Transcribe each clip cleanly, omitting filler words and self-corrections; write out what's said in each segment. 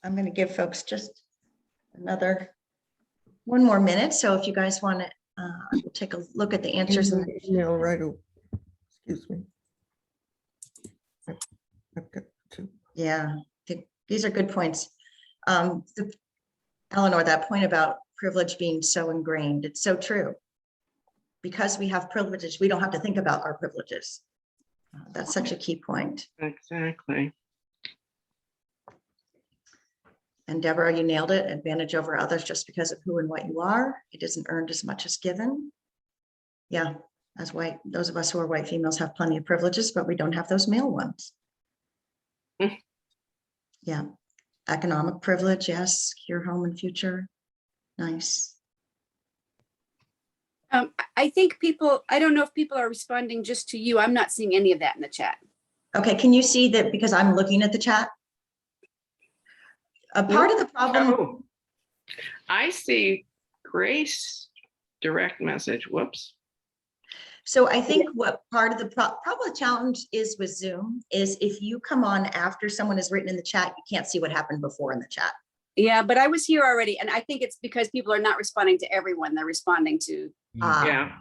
I'm going to give folks just one more minute. So if you guys want to, we'll take a look at the answers. Email right over. Excuse me. I've got two. Yeah, these are good points. Eleanor, that point about privilege being so ingrained, it's so true. Because we have privileges, we don't have to think about our privileges. That's such a key point. Exactly. And Deborah, you nailed it. Advantage over others just because of who and what you are. It isn't earned as much as given. Yeah, as white, those of us who are white females have plenty of privileges, but we don't have those male ones. Yeah, economic privilege, yes, secure home and future. Nice. I think people, I don't know if people are responding just to you. I'm not seeing any of that in the chat. Okay, can you see that because I'm looking at the chat? A part of the problem. Oh, I see Grace direct message. Whoops. So I think what part of the probably challenge is with Zoom is if you come on after someone has written in the chat, you can't see what happened before in the chat. Yeah, but I was here already, and I think it's because people are not responding to everyone. They're responding to. Yeah.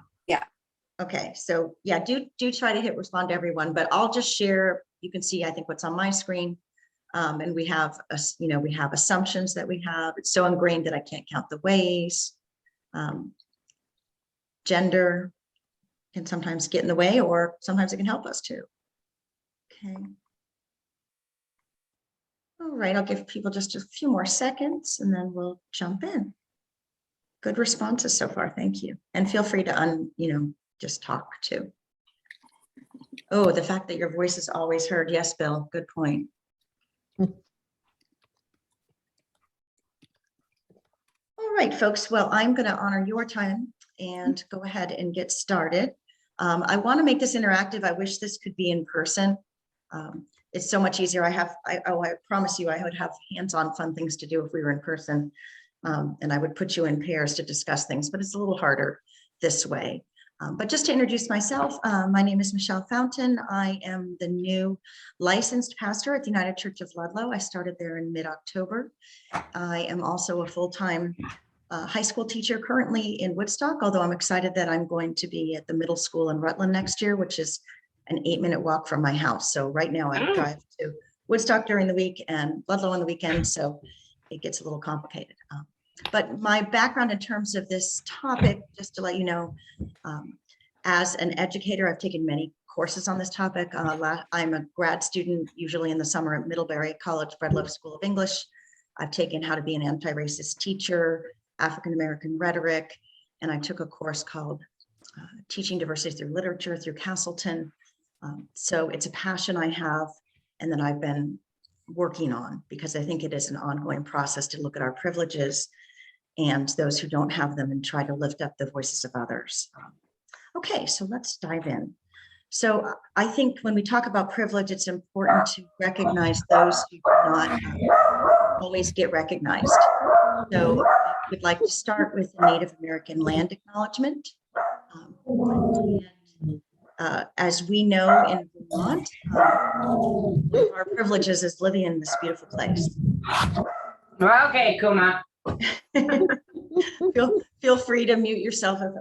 Okay, so yeah, do try to hit respond to everyone, but I'll just share. You can see, I think, what's on my screen, and we have we have assumptions that we have. It's so ingrained that I can't count the ways. Gender can sometimes get in the way, or sometimes it can help us too. Okay. All right, I'll give people just a few more seconds and then we'll jump in. Good responses so far, thank you. And feel free to just talk too. Oh, the fact that your voice is always heard. Yes, Bill, good point. All right, folks, well, I'm going to honor your time and go ahead and get started. I want to make this interactive. I wish this could be in person. It's so much easier. I promise you I would have hands-on fun things to do if we were in person. And I would put you in pairs to discuss things, but it's a little harder this way. But just to introduce myself, my name is Michelle Fountain. I am the new licensed pastor at the United Church of Ludlow. I started there in mid-October. I am also a full-time high school teacher currently in Woodstock, although I'm excited that I'm going to be at the middle school in Rutland next year, which is an 8-minute walk from my house. So right now I drive to Woodstock during the week and Ludlow on the weekend. So it gets a little complicated. But my background in terms of this topic, just to let you know, as an educator, I've taken many courses on this topic. I'm a grad student, usually in the summer at Middlebury College Fred Love School of English. I've taken how to be an anti-racist teacher, African-American rhetoric, and I took a course called Teaching Diversity Through Literature through Castleton. So it's a passion I have and that I've been working on because I think it is an ongoing process to look at our privileges and those who don't have them and try to lift up the voices of others. Okay, so let's dive in. So I think when we talk about privilege, it's important to recognize those who do not always get recognized. So I would like to start with the Native American land acknowledgement. As we know in Vermont, one of our privileges is living in this beautiful place. Okay, Kuma. Feel free to mute yourself if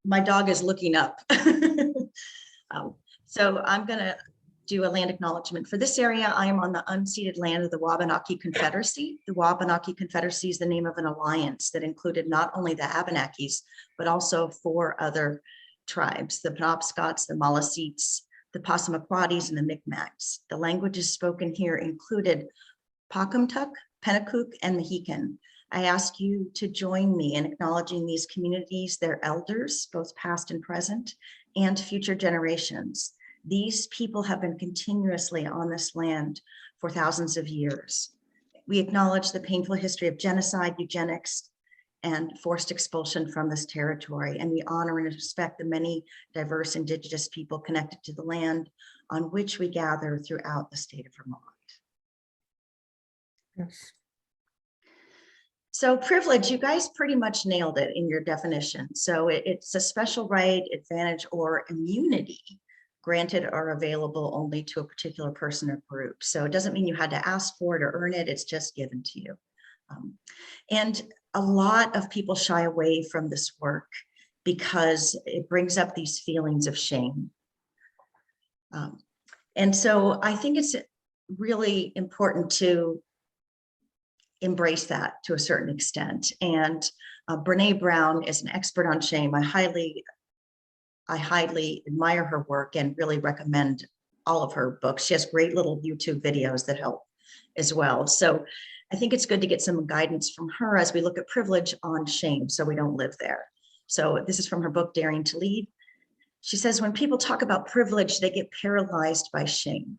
my dog is looking up. So I'm going to do a land acknowledgement. For this area, I am on the unceded land of the Wabanaki Confederacy. The Wabanaki Confederacy is the name of an alliance that included not only the Abenakis, but also 4 other tribes, the Penobscots, the Maliseets, the Passamaquoddies, and the Micmacs. The languages spoken here included Pocumtuck, Pennacook, and Mohican. I ask you to join me in acknowledging these communities, their elders, both past and present, and future generations. These people have been continuously on this land for thousands of years. We acknowledge the painful history of genocide, eugenics, and forced expulsion from this territory, and we honor and respect the many diverse Indigenous people connected to the land on which we gather throughout the state of Vermont. Yes. So privilege, you guys pretty much nailed it in your definition. So it's a special right, advantage, or immunity granted are available only to a particular person or group. So it doesn't mean you had to ask for it or earn it, it's just given to you. And a lot of people shy away from this work because it brings up these feelings of shame. And so I think it's really important to embrace that to a certain extent. And Brene Brown is an expert on shame. I highly admire her work and really recommend all of her books. She has great little YouTube videos that help as well. So I think it's good to get some guidance from her as we look at privilege on shame so we don't live there. So this is from her book, Daring to Lead. She says, when people talk about privilege, they get paralyzed by shame.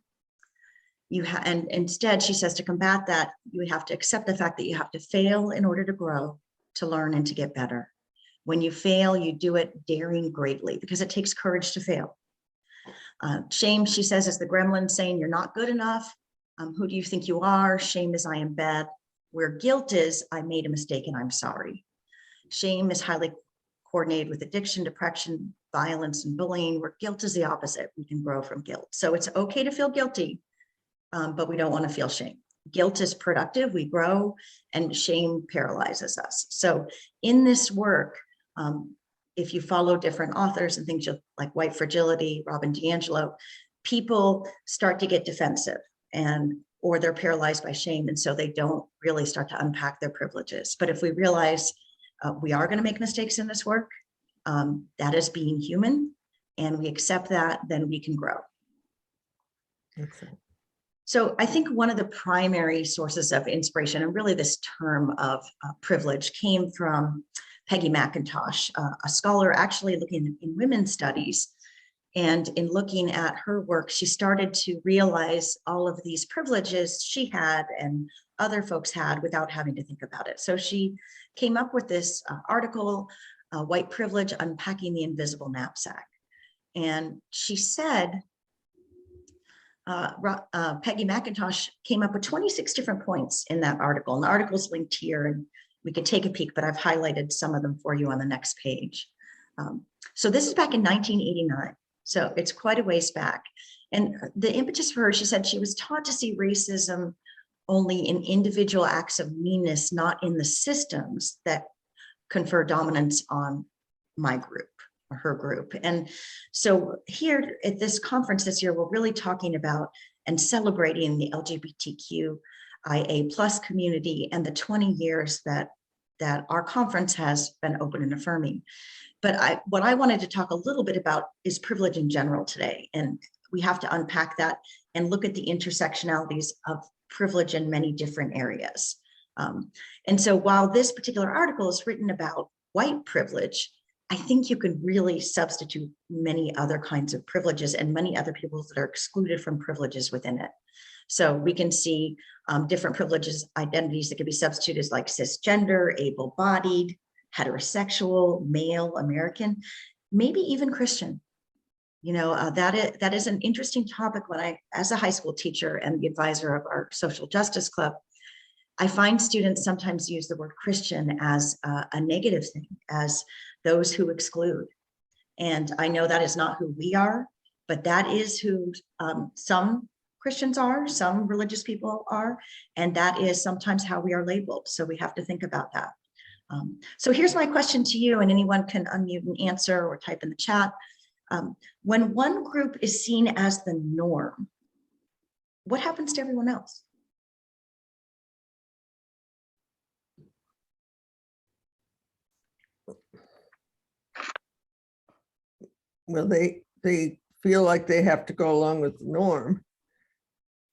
And instead, she says, to combat that, you have to accept the fact that you have to fail in order to grow, to learn, and to get better. When you fail, you do it daring greatly because it takes courage to fail. Shame, she says, is the gremlin saying you're not good enough. Who do you think you are? Shame is I am bad. Where guilt is, I made a mistake and I'm sorry. Shame is highly coordinated with addiction, depression, violence, and bullying, where guilt is the opposite. We can grow from guilt. So it's okay to feel guilty, but we don't want to feel shame. Guilt is productive, we grow, and shame paralyzes us. So in this work, if you follow different authors and things like White Fragility, Robin DiAngelo, people start to get defensive or they're paralyzed by shame. And so they don't really start to unpack their privileges. But if we realize we are going to make mistakes in this work, that is being human, and we accept that, then we can grow. Excellent. So I think one of the primary sources of inspiration, and really this term of privilege, came from Peggy McIntosh, a scholar actually looking in women's studies. And in looking at her work, she started to realize all of these privileges she had and other folks had without having to think about it. So she came up with this article, White Privilege, Unpacking the Invisible Knapsack. And she said, Peggy McIntosh came up with 26 different points in that article. And the article is linked here, and we could take a peek, but I've highlighted some of them for you on the next page. So this is back in 1989. So it's quite a ways back. And the impetus for her, she said she was taught to see racism only in individual acts of meanness, not in the systems that confer dominance on my group or her group. And so here at this conference this year, we're really talking about and celebrating the LGBTQIA+ community and the 20 years that our conference has been open and affirming. But what I wanted to talk a little bit about is privilege in general today. And we have to unpack that and look at the intersectionalities of privilege in many different areas. And so while this particular article is written about white privilege, I think you could really substitute many other kinds of privileges and many other people that are excluded from privileges within it. So we can see different privileges, identities that can be substituted like cisgender, able-bodied, heterosexual, male, American, maybe even Christian. You know, that is an interesting topic when as a high school teacher and the advisor of our social justice club, I find students sometimes use the word Christian as a negative thing, as those who exclude. And I know that is not who we are, but that is who some Christians are, some religious people are, and that is sometimes how we are labeled. So we have to think about that. So here's my question to you, and anyone can unmute and answer or type in the chat. When one group is seen as the norm, what happens to everyone else? Well, they feel like they have to go along with the norm,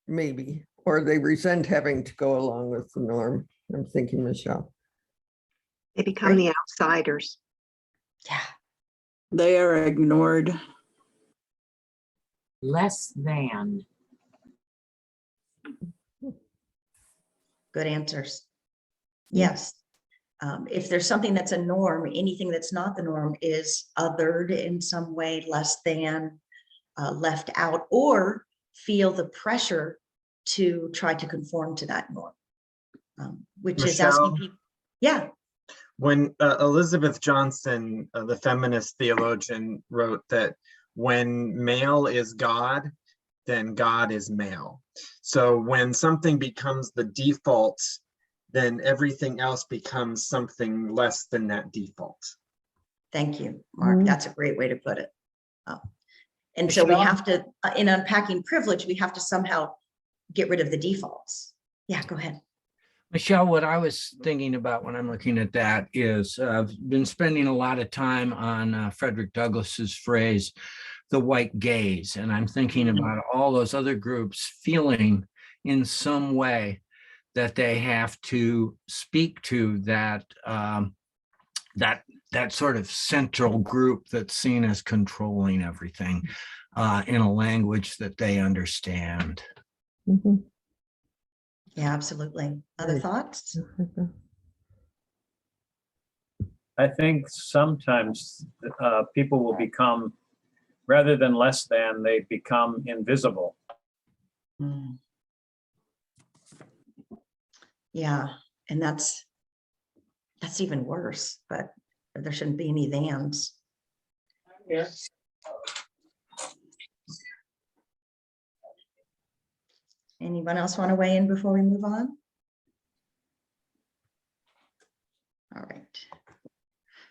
maybe, or they resent having to go along with the norm. I'm thinking, Michelle. They become the outsiders. Yeah. They are ignored. Less than. Good answers. Yes. If there's something that's a norm, anything that's not the norm is othered in some way, less than, left out, or feel the pressure to try to conform to that norm, which is asking people. Yeah. When Elizabeth Johnson, the feminist theologian, wrote that when male is God, then God is male. So when something becomes the default, then everything else becomes something less than that default. Thank you, Mark. Mhm. That's a great way to put it. And so we Michelle? have to, in unpacking privilege, we have to somehow get rid of the defaults. Yeah, go ahead. Michelle, what I was thinking about when I'm looking at that is I've been spending a lot of time on Frederick Douglass's phrase, the white gaze. And I'm thinking about all those other groups feeling in some way that they have to speak to that, that sort of central group that's seen as controlling everything in a language that they understand. Mhm. Yeah, absolutely. Other Right. thoughts? I think sometimes people will become, rather than less than, they become invisible. Mm. Yeah, and that's even worse, but there shouldn't be any thans. Yes. Anyone else want to weigh in before we move on? All right.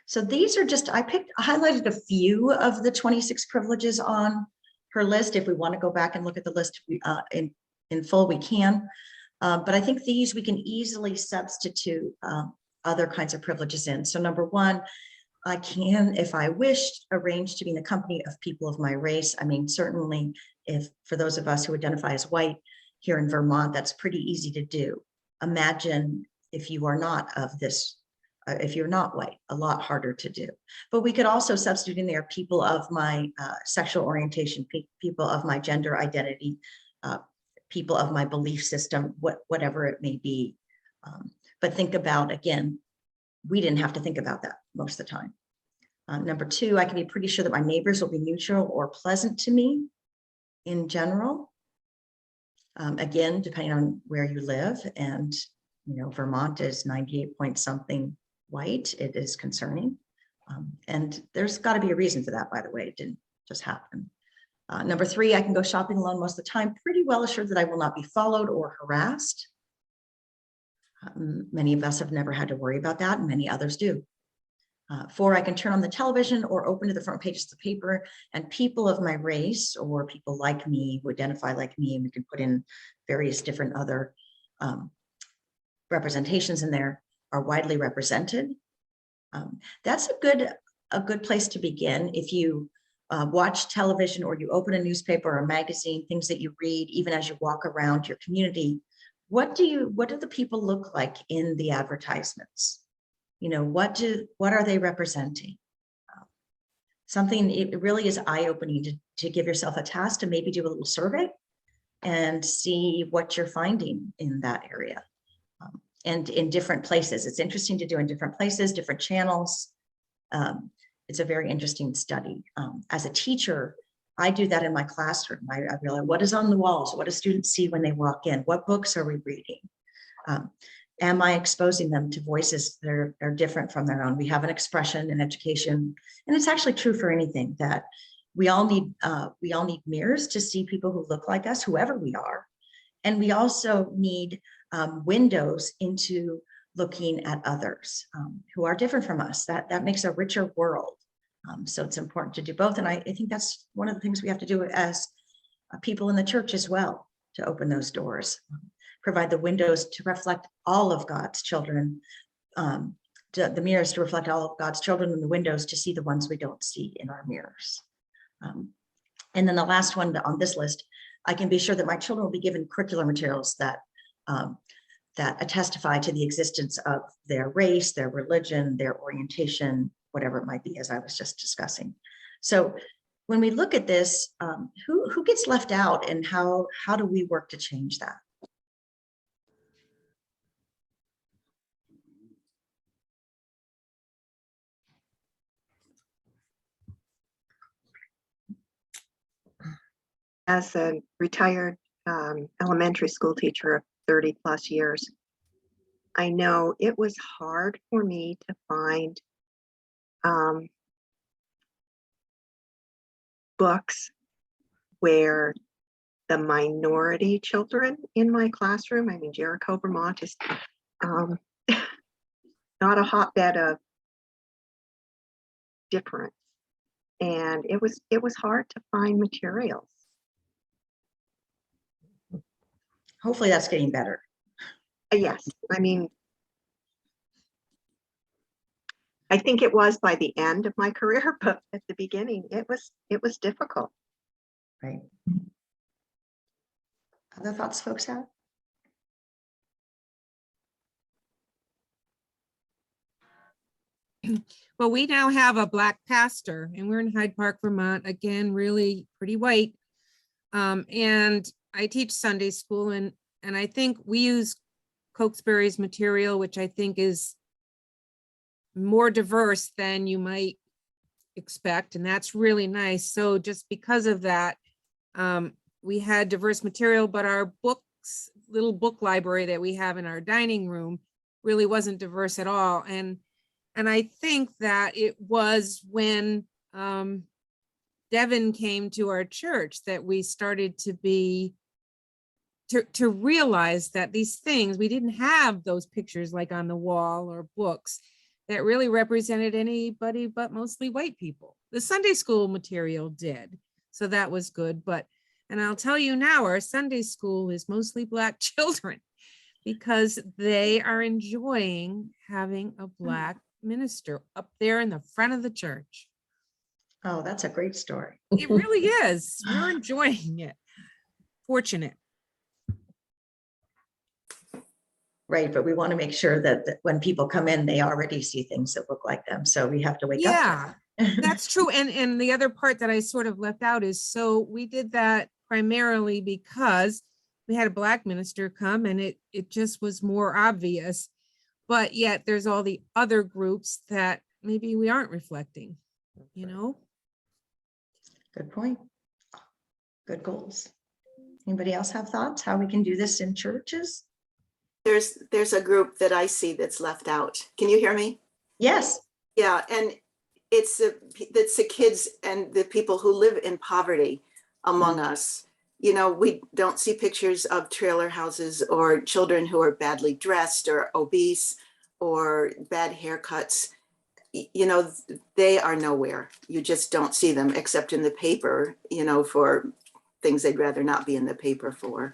So these are just, I highlighted a few of the 26 privileges on her list. If we want to go back and look at the list in full, we can. But I think these we can easily substitute other kinds of privileges in. So number one, I can, if I wished, arrange to be in the company of people of my race. I mean, certainly if for those of us who identify as white here in Vermont, that's pretty easy to do. Imagine if you are not of this, if you're not white, a lot harder to do. But we could also substitute in there people of my sexual orientation, people of my gender identity, people of my belief system, whatever it may be. But think about, again, we didn't have to think about that most of the time. Number two, I can be pretty sure that my neighbors will be neutral or pleasant to me in general. Again, depending on where you live, and Vermont is 98 point something white. It is concerning. And there's got to be a reason for that, by the way. It didn't just happen. Number three, I can go shopping alone most of the time, pretty well assured that I will not be followed or harassed. Many of us have never had to worry about that, and many others do. Four, I can turn on the television or open to the front pages of the paper, and people of my race or people like me who identify like me, and we can put in various different other representations in there, are widely represented. That's a good place to begin. If you watch television or you open a newspaper or a magazine, things that you read, even as you walk around your community, what do the people look like in the advertisements? What are they representing? Something, it really is eye-opening to give yourself a task to maybe do a little survey and see what you're finding in that area. And in different places. It's interesting to do in different places, different channels. It's a very interesting study. As a teacher, I do that in my classroom. I realize what is on the walls, what do students see when they walk in, what books are we reading? Am I exposing them to voices that are different from their own? We have an expression in education, and it's actually true for anything, that we all need mirrors to see people who look like us, whoever we are. And we also need windows into looking at others who are different from us. That makes a richer world. So it's important to do both. And I think that's one of the things we have to do as people in the church as well, to open those doors, provide the windows to reflect all of God's children, the mirrors to reflect all of God's children, and the windows to see the ones we don't see in our mirrors. And then the last one on this list, I can be sure that my children will be given curricular materials that testify to the existence of their race, their religion, their orientation, whatever it might be, as I was just discussing. So when we look at this, who gets left out, and how do we work to change that? As a retired elementary school teacher of 30 plus years, I know it was hard for me to find books where the minority children in my classroom, I mean, Jericho, Vermont is um, not a hotbed of difference. And it was hard to find materials. Hopefully that's getting better. Yes, I mean, I think it was by the end of my career, but at the beginning, it was difficult. Right. Other thoughts folks have? Well, we now have a Black pastor and we're in Hyde Park, Vermont, again, really pretty white. And I teach Sunday school and I think we use Cokesbury's material, which I think is more diverse than you might expect. And that's really nice. So just because of that, we had diverse material, but our books, little book library that we have in our dining room really wasn't diverse at all. And I think that it was when Devin came to our church that we started to realize that these things, we didn't have those pictures like on the wall or books that really represented anybody but mostly white people. The Sunday school material did, so that was good. And I'll tell you now, our Sunday school is mostly Black children because they are enjoying having a Black minister up there in the front of the church. Oh, that's a great story. It really is. We're enjoying it. Fortunate. Right, but we want to make sure that when people come in, they already see things that look like them. So we have to wake up. Yeah, that's true. And the other part that I sort of left out is, so we did that primarily because we had a Black minister come and it just was more obvious. But yet there's all the other groups that maybe we aren't reflecting, you know? Good point. Good goals. Anybody else have thoughts how we can do this in churches? There's a group that I see that's left out. Can you hear me? Yes. Yeah, and it's the kids and the people who live in poverty among us. You know, we don't see pictures of trailer houses or children who are badly dressed or obese or bad haircuts. You know, they are nowhere. You just don't see them except in the paper, you know, for things they'd rather not be in the paper for.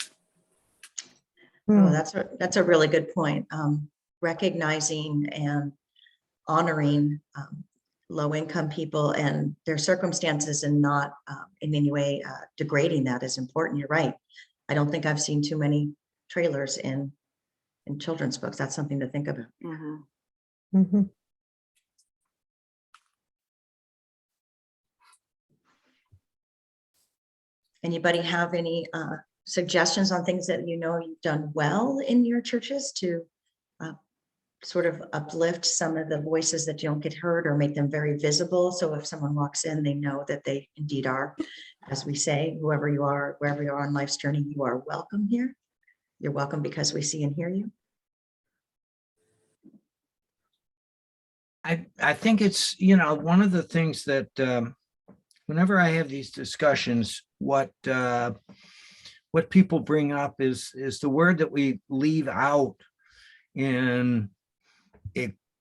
Oh, that's a really good point. Recognizing and honoring low-income people and their circumstances and not in any way degrading that is important. You're right. I don't think I've seen too many trailers in children's books. That's something to think about. Mm-hmm. Mm-hmm. Anybody have any suggestions on things that you know you've done well in your churches to sort of uplift some of the voices that don't get heard or make them very visible? So if someone walks in, they know that they indeed are, as we say, whoever you are, wherever you are on life's journey, you are welcome here. You're welcome because we see and hear you. I think it's, you know, one of the things that whenever I have these discussions, what people bring up is the word that we leave out in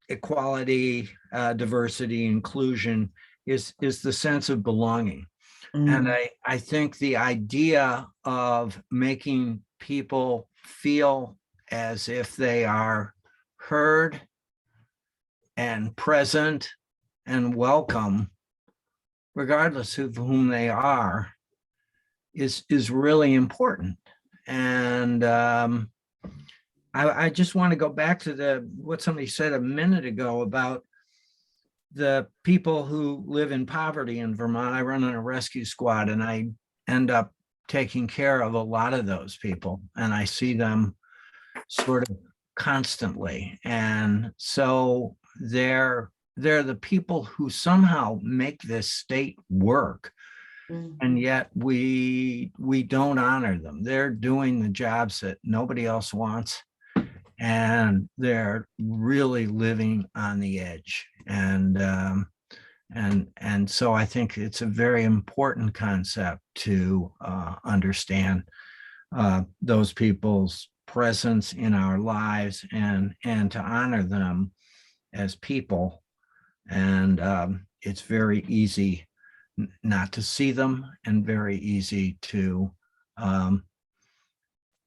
equality, diversity, inclusion is the sense of belonging. And I think the idea of making people feel as if they are heard and present and welcome, regardless of whom they are, is really important. And I just want to go back to what somebody said a minute ago about the people who live in poverty in Vermont. I run on a rescue squad and I end up taking care of a lot of those people, and I see them sort of constantly. And so they're the people who somehow make this state work. And yet we don't honor them. They're doing the jobs that nobody else wants. And they're really living on the edge. And And so I think it's a very important concept to understand those people's presence in our lives and to honor them as people. And it's very easy not to see them and very easy to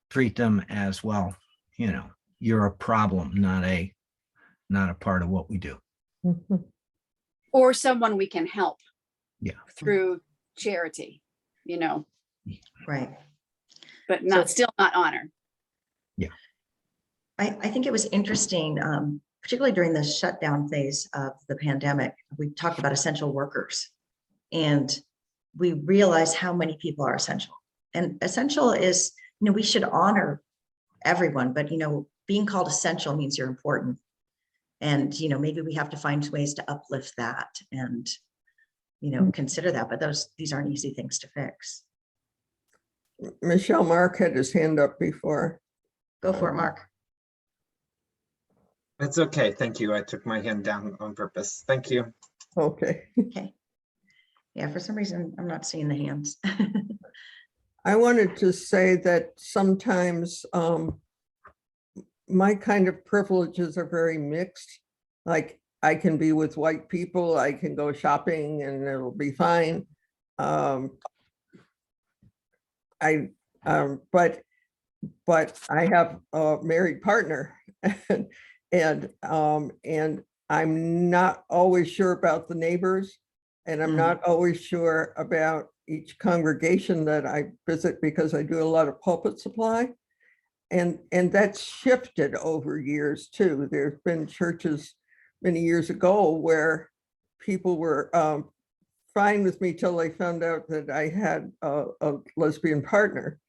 treat them as, well, you know, you're a problem, not a part of what we do. Mhm. Or someone we can help. Yeah. Through charity, you know, Right. but not, still not honor. I think it was interesting, particularly during the shutdown phase of the pandemic. We talked about essential workers, and we realized how many people are essential. And essential is, you know, we should honor everyone, but, you know, being called essential means you're important. And, you know, maybe we have to find ways to uplift that and, you know, consider that. But these aren't easy things to fix. Michelle Mark had his hand up before. Go for it, Mark. It's okay. Thank you. I took my hand down on purpose. Thank you. Okay. Okay. Yeah, for some reason, I'm not seeing the hands. I wanted to say that sometimes my kind of privileges are very mixed. Like, I can be with white people, I can go shopping and it'll be fine. But I have a married partner and I'm not always sure about the neighbors, and I'm not always sure about each congregation that I visit because I do a lot of pulpit supply. And that's shifted over years too. There's been churches many years ago where people were fine with me till they found out that I had a lesbian partner,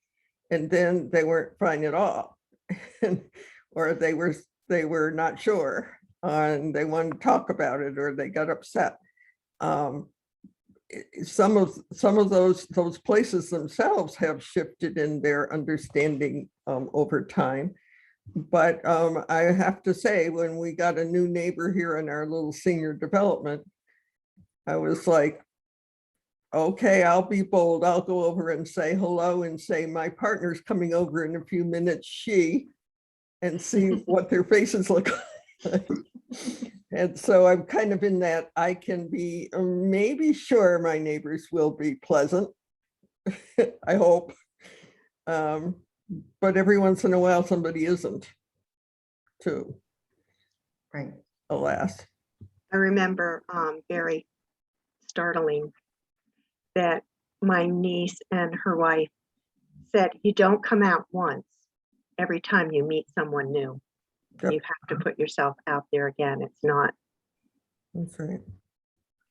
and then they weren't fine at all, or they were not sure, and they wanted to talk about it, or they got upset. Some of those places themselves have shifted in their understanding over time. But I have to say, when we got a new neighbor here in our little senior development, I was like, okay, I'll be bold. I'll go over and say hello and say, my partner's coming over in a few minutes, and see what their faces look like. And so I'm kind of in that I can be maybe sure my neighbors will be pleasant. I hope. But every once in a while, somebody isn't too. Right. Alas. I remember very startling that my niece and her wife said, you don't come out once every time you meet someone new. Yep. You have to put yourself out there again. It's not. That's right.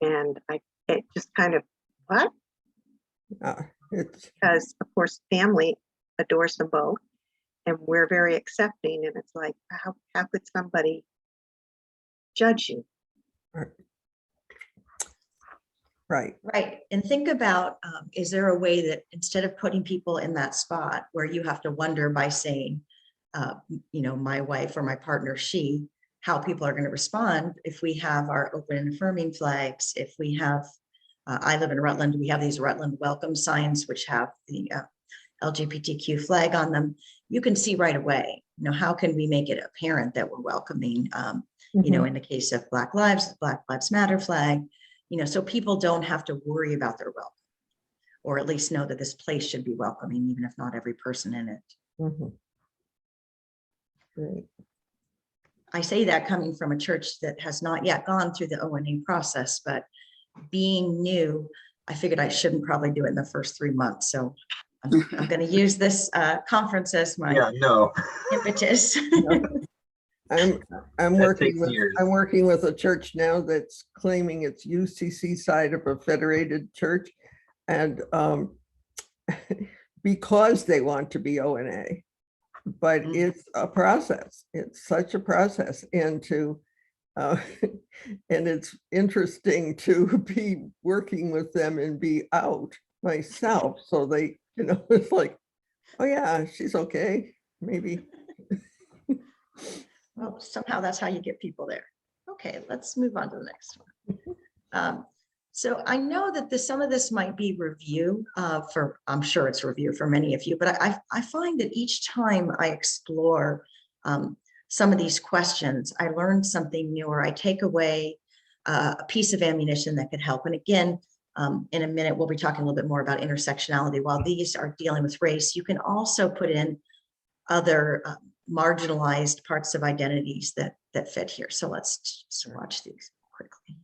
And it just kind of, what? It's Because of course, family adores them both, and we're very accepting. And it's like, how could somebody judge you? right. Right. And think about, is there a way that instead of putting people in that spot where you have to wonder by saying, you know, my wife or my partner, she, how people are going to respond if we have our open and affirming flags, if we have, I live in Rutland, we have these Rutland welcome signs, which have the LGBTQ flag on them. You can see right away, you know, how can we make it apparent that we're welcoming, you know, in the case of Black Lives Matter flag, you know, so people don't have to worry about their welcome, or at least know that this place should be welcoming, even if not every person in it. Right. I say that coming from a church that has not yet gone through the ONA process, but being new, I figured I shouldn't probably do it in the first 3 months. So I'm going to use this conference as my impetus. I'm working with a church now that's claiming it's UCC side of a federated church, and because they want to be ONA, but it's a process. It's such a process, and and it's interesting to be working with them and be out myself. So they, you know, it's like, oh yeah, she's okay, maybe. Well, somehow that's how you get people there. Okay, let's move on to the next one. So I know that some of this might be review I'm sure it's review for many of you, but I find that each time I explore some of these questions, I learn something new, or I take away a piece of ammunition that could help. And again, in a minute, we'll be talking a little bit more about intersectionality. While these are dealing with race, you can also put in other marginalized parts of identities that fit here. So let's just watch these quickly.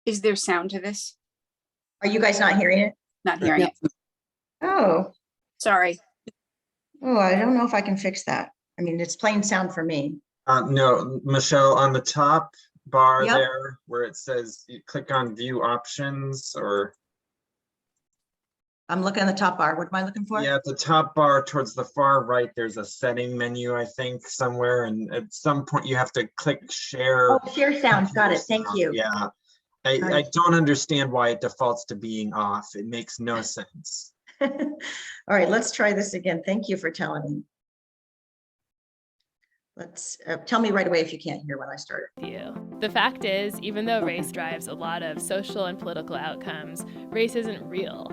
Is there sound to this? Are you guys not hearing it? Not hearing it. Oh, Sorry. I don't know if I can fix that. I mean, it's plain sound for me. No, Michelle, on the top bar Yep. there where it says you click on view options, or I'm looking at the top bar. What am I looking for? yeah, at the top bar towards the far right, there's a setting menu, I think, somewhere. And at some point you have to click share. Oh, share sound. Got it. Thank you. Yeah. I Right. don't understand why it defaults to being off. It makes no sense. All right, let's try this again. Thank you for telling me. Let's tell me right away if you can't hear when I start. The fact is, even though race drives a lot of social and political outcomes, race isn't real.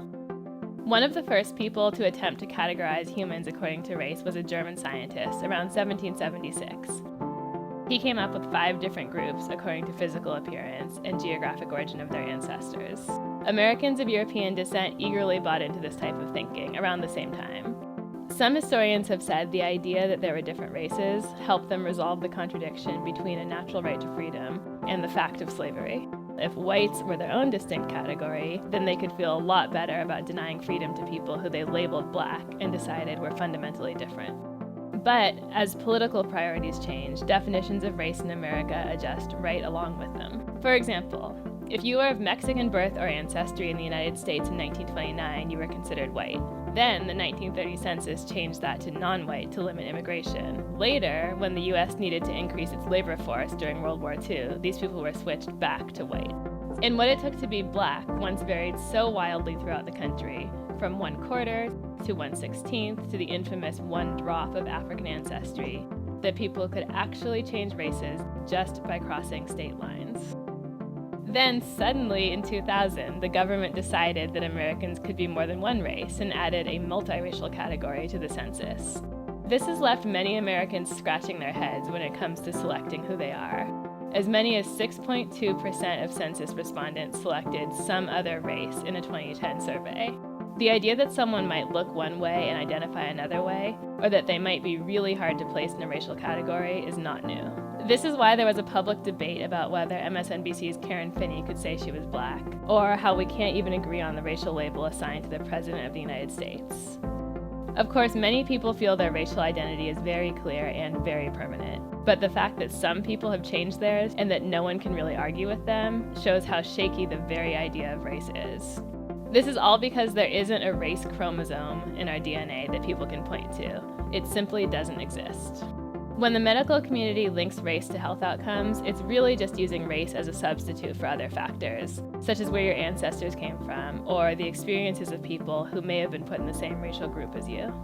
One of the first people to attempt to categorize humans according to race was a German scientist around 1776. He came up with 5 different groups according to physical appearance and geographic origin of their ancestors. Americans of European descent eagerly bought into this type of thinking around the same time. Some historians have said the idea that there were different races helped them resolve the contradiction between a natural right to freedom and the fact of slavery. If whites were their own distinct category, then they could feel a lot better about denying freedom to people who they labeled black and decided were fundamentally different. But as political priorities change, definitions of race in America adjust right along with them. For example, if you were of Mexican birth or ancestry in the United States in 1929, you were considered white. Then the 1930 census changed that to non-white to limit immigration. Later, when the US needed to increase its labor force during World War II, these people were switched back to white. And what it took to be black once varied so wildly throughout the country, from 1/4 to 1/16 to the infamous 1 drop of African ancestry, that people could actually change races just by crossing state lines. Then suddenly in 2000, the government decided that Americans could be more than one race and added a multiracial category to the census. This has left many Americans scratching their heads when it comes to selecting who they are. As many as 6.2% of census respondents selected some other race in a 2010 survey. The idea that someone might look one way and identify another way, or that they might be really hard to place in a racial category, is not new. This is why there was a public debate about whether MSNBC's Karen Finney could say she was black, or how we can't even agree on the racial label assigned to the President of the United States. Of course, many people feel their racial identity is very clear and very permanent, but the fact that some people have changed theirs and that no one can really argue with them shows how shaky the very idea of race is. This is all because there isn't a race chromosome in our DNA that people can point to. It simply doesn't exist. When the medical community links race to health outcomes, it's really just using race as a substitute for other factors, such as where your ancestors came from, or the experiences of people who may have been put in the same racial group as you.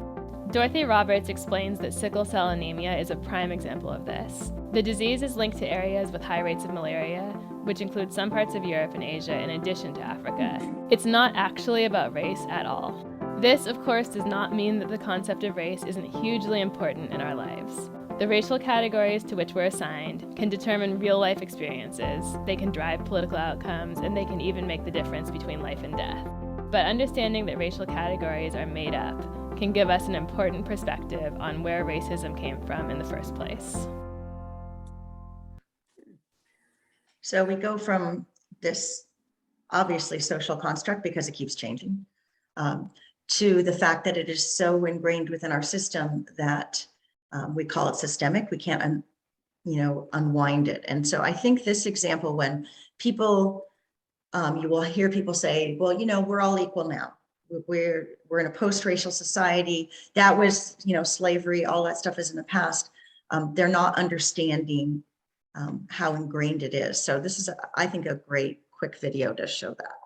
Dorothy Roberts explains that sickle cell anemia is a prime example of this. The disease is linked to areas with high rates of malaria, which include some parts of Europe and Asia in addition to Africa. It's not actually about race at all. This, of course, does not mean that the concept of race isn't hugely important in our lives. The racial categories to which we're assigned can determine real-life experiences, they can drive political outcomes, and they can even make the difference between life and death. But understanding that racial categories are made up can give us an important perspective on where racism came from in the first place. So we go from this obviously social construct, because it keeps changing, to the fact that it is so ingrained within our system that we call it systemic. We can't, unwind it. And so I think this example, when people, you will hear people say, well, we're all equal now. We're in a post-racial society. That was, slavery, all that stuff is in the past. they're not understanding how ingrained it is. So this is, I think, a great quick video to show that.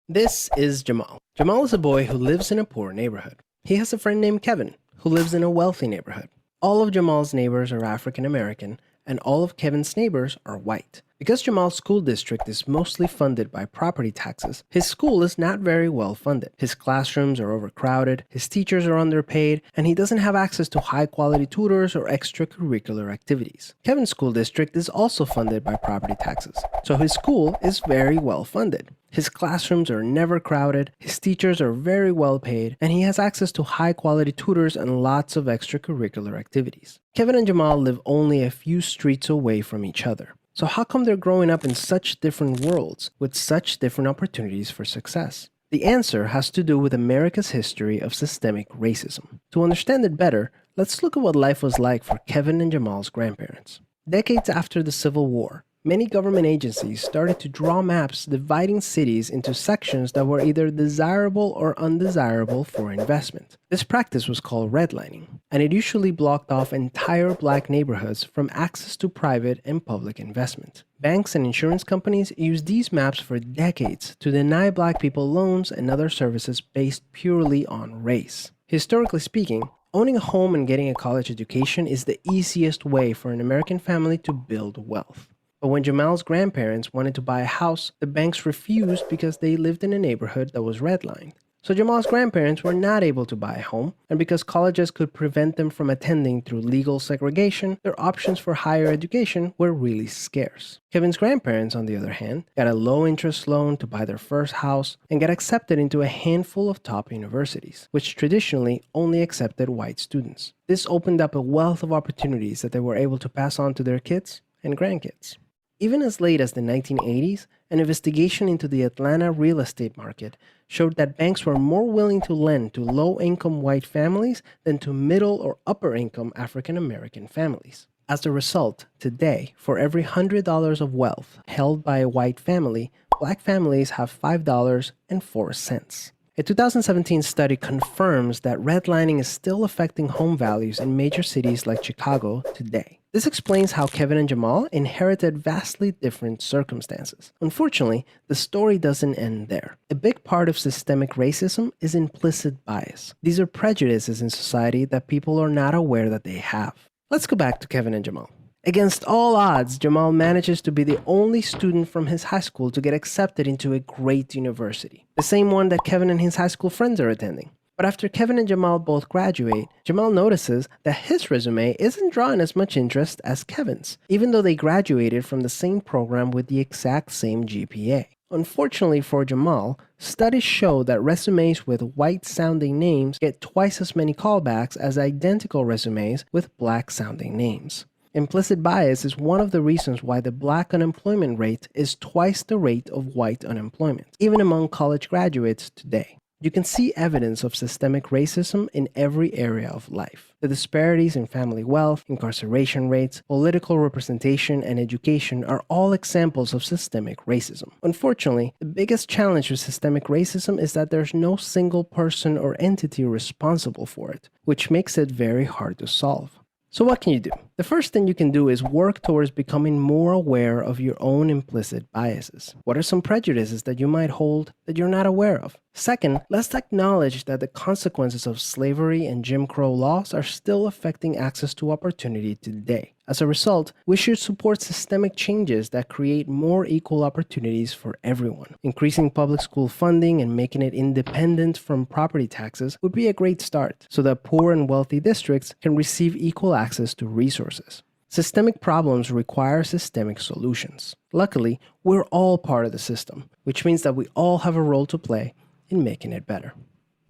This is Jamal. Jamal is a boy who lives in a poor neighborhood. He has a friend named Kevin who lives in a wealthy neighborhood. All of Jamal's neighbors are African American, and all of Kevin's neighbors are white. Because Jamal's school district is mostly funded by property taxes, his school is not very well funded. His classrooms are overcrowded, his teachers are underpaid, and he doesn't have access to high-quality tutors or extracurricular activities. Kevin's school district is also funded by property taxes, so his school is very well funded. His classrooms are never crowded, his teachers are very well paid, and he has access to high-quality tutors and lots of extracurricular activities. Kevin and Jamal live only a few streets away from each other. So how come they're growing up in such different worlds with such different opportunities for success? The answer has to do with America's history of systemic racism. To understand it better, let's look at what life was like for Kevin and Jamal's grandparents. Decades after the Civil War, many government agencies started to draw maps dividing cities into sections that were either desirable or undesirable for investment. This practice was called redlining, and it usually blocked off entire black neighborhoods from access to private and public investment. Banks and insurance companies used these maps for decades to deny black people loans and other services based purely on race. Historically speaking, owning a home and getting a college education is the easiest way for an American family to build wealth. But when Jamal's grandparents wanted to buy a house, the banks refused because they lived in a neighborhood that was redlined. So Jamal's grandparents were not able to buy a home, and because colleges could prevent them from attending through legal segregation, their options for higher education were really scarce. Kevin's grandparents, on the other hand, got a low-interest loan to buy their first house and got accepted into a handful of top universities, which traditionally only accepted white students. This opened up a wealth of opportunities that they were able to pass on to their kids and grandkids. Even as late as the 1980s, an investigation into the Atlanta real estate market showed that banks were more willing to lend to low-income white families than to middle or upper-income African-American families. As a result, today, for every $100 of wealth held by a white family, black families have $5.04. A 2017 study confirms that redlining is still affecting home values in major cities like Chicago today. This explains how Kevin and Jamal inherited vastly different circumstances. Unfortunately, the story doesn't end there. A big part of systemic racism is implicit bias. These are prejudices in society that people are not aware that they have. Let's go back to Kevin and Jamal. Against all odds, Jamal manages to be the only student from his high school to get accepted into a great university, the same one that Kevin and his high school friends are attending. But after Kevin and Jamal both graduate, Jamal notices that his resume isn't drawing as much interest as Kevin's, even though they graduated from the same program with the exact same GPA. Unfortunately for Jamal, studies show that resumes with white-sounding names get twice as many callbacks as identical resumes with black-sounding names. Implicit bias is one of the reasons why the black unemployment rate is twice the rate of white unemployment, even among college graduates today. You can see evidence of systemic racism in every area of life. The disparities in family wealth, incarceration rates, political representation, and education are all examples of systemic racism. Unfortunately, the biggest challenge with systemic racism is that there's no single person or entity responsible for it, which makes it very hard to solve. So what can you do? The first thing you can do is work towards becoming more aware of your own implicit biases. What are some prejudices that you might hold that you're not aware of? Second, let's acknowledge that the consequences of slavery and Jim Crow laws are still affecting access to opportunity today. As a result, we should support systemic changes that create more equal opportunities for everyone. Increasing public school funding and making it independent from property taxes would be a great start, so that poor and wealthy districts can receive equal access to resources. Systemic problems require systemic solutions. Luckily, we're all part of the system, which means that we all have a role to play in making it better.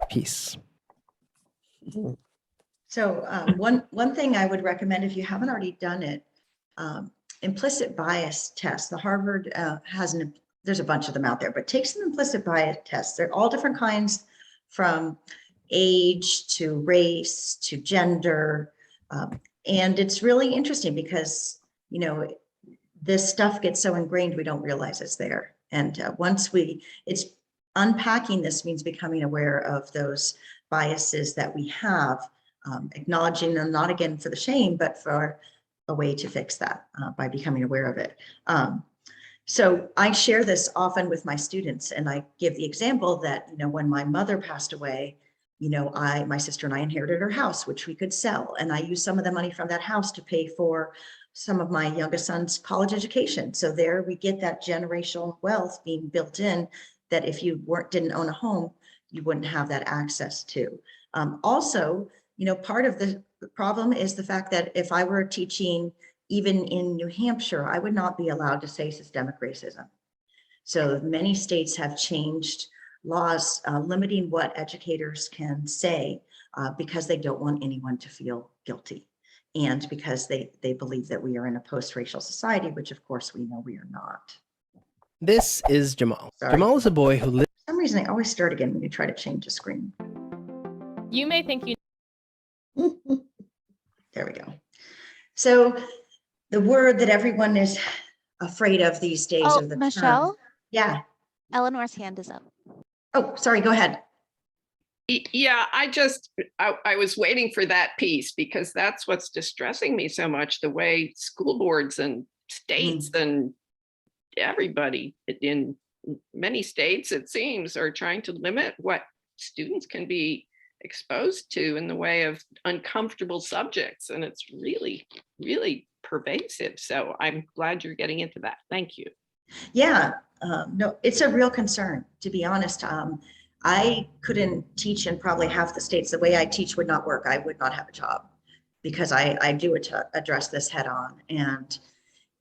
Peace. So one thing I would recommend, if you haven't already done it, implicit bias test. The Harvard there's a bunch of them out there, but take some implicit bias tests. They're all different kinds, from age to race to gender. And it's really interesting because, you know, this stuff gets so ingrained, we don't realize it's there. And it's unpacking this means becoming aware of those biases that we have acknowledging them, not again for the shame, but for a way to fix that by becoming aware of it. So I share this often with my students, and I give the example that, you know, when my mother passed away, you know, my sister and I inherited her house, which we could sell. And I used some of the money from that house to pay for some of my youngest son's college education. So there we get that generational wealth being built in that if you didn't own a home, you wouldn't have that access to. Also, you know, part of the problem is the fact that if I were teaching even in New Hampshire, I would not be allowed to say systemic racism. So many states have changed laws limiting what educators can say because they don't want anyone to feel guilty. And because they believe that we are in a post-racial society, which of course we know we are not. This is Jamal. Sorry. Jamal is a boy who lives. For some reason, I always start again when you try to change the screen. You may think you There we go. So the word that everyone is afraid of these days Oh, are the Michelle? term. Yeah. Eleanor's hand is up. Oh, sorry, go ahead. Yeah, I was waiting for that piece because that's what's distressing me so much, the way school boards and states and everybody in many states, it seems, are trying to limit what students can be exposed to in the way of uncomfortable subjects. And it's really, really pervasive. So I'm glad you're getting into that. Thank you. Yeah, no, it's a real concern, to be honest. I couldn't teach in probably half the states. The way I teach would not work. I would not have a job because I do address this head on. And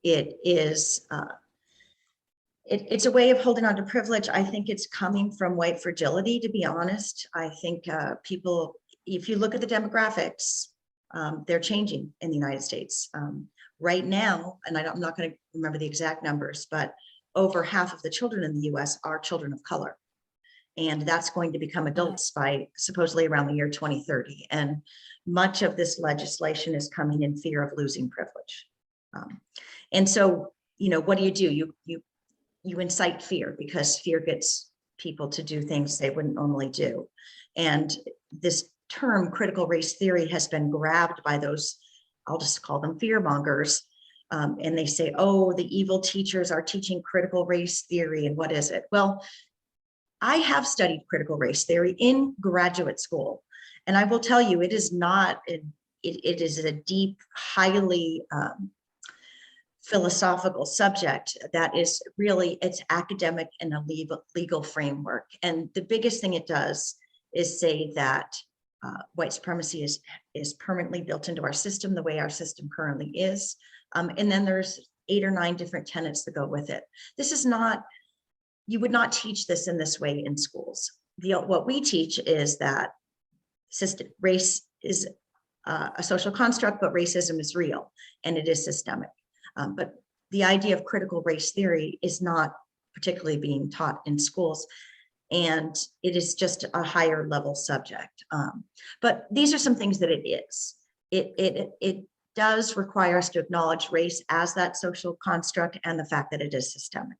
it is, it's a way of holding on to privilege. I think it's coming from white fragility, to be honest. I think people, if you look at the demographics, they're changing in the United States. Right now, and I'm not going to remember the exact numbers, but over half of the children in the US are children of color. And that's going to become adults by supposedly around the year 2030. And much of this legislation is coming in fear of losing privilege. And so, you know, what do? You incite fear because fear gets people to do things they wouldn't normally do. And this term critical race theory has been grabbed by those, I'll just call them fear mongers. And they say, oh, the evil teachers are teaching critical race theory. And what is it? Well, I have studied critical race theory in graduate school. And I will tell you, it is not, it is a deep, highly philosophical subject that is really, it's academic and a legal framework. And the biggest thing it does is say that white supremacy is permanently built into our system, the way our system currently is. And then there's 8 or 9 different tenets that go with it. This is not, you would not teach this in this way in schools. What we teach is that race is a social construct, but racism is real and it is systemic. But the idea of critical race theory is not particularly being taught in schools, and it is just a higher level subject. But these are some things that it is. It does require us to acknowledge race as that social construct and the fact that it is systemic.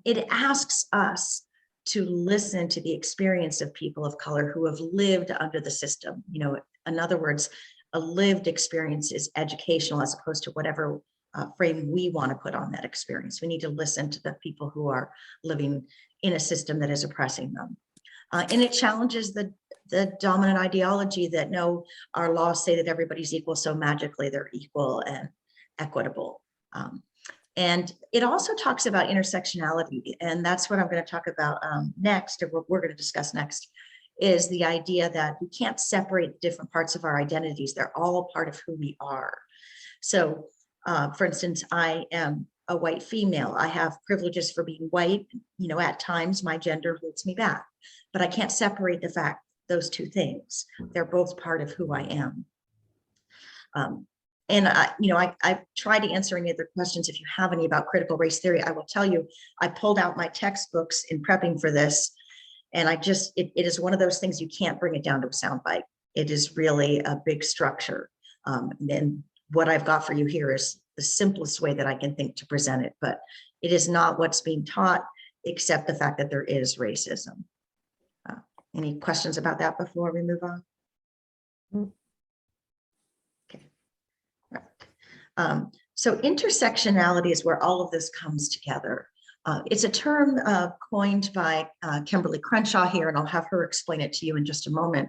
It asks us to listen to the experience of people of color who have lived under the system. You know, in other words, a lived experience is educational as opposed to whatever frame we want to put on that experience. We need to listen to the people who are living in a system that is oppressing them. And it challenges the dominant ideology that no, our laws say that everybody's equal, so magically they're equal and equitable. And it also talks about intersectionality, and that's what I'm going to talk about next, or what we're going to discuss next, is the idea that we can't separate different parts of our identities. They're all part of who we are. So, for instance, I am a white female. I have privileges for being white. You know, at times my gender holds me back, but I can't separate the fact, those two things. They're both part of who I am. And I try to answer any other questions if you have any about critical race theory. I will tell you, I pulled out my textbooks in prepping for this, and it is one of those things you can't bring it down to a soundbite. It is really a big structure. And what I've got for you here is the simplest way that I can think to present it, but it is not what's being taught, except the fact that there is racism. Any questions about that before we move on? So intersectionality is where all of this comes together. It's a term coined by Kimberly Crenshaw here, and I'll have her explain it to you in just a moment.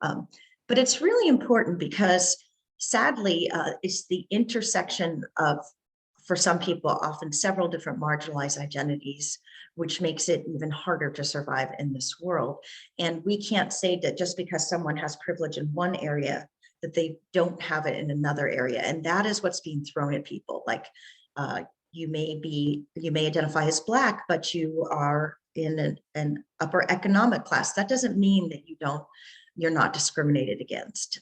But it's really important because sadly, it's the intersection of, for some people, often several different marginalized identities, which makes it even harder to survive in this world. And we can't say that just because someone has privilege in one area, that they don't have it in another area. And that is what's being thrown at people. Like you may identify as Black, but you are in an upper economic class. That doesn't mean that you're not discriminated against.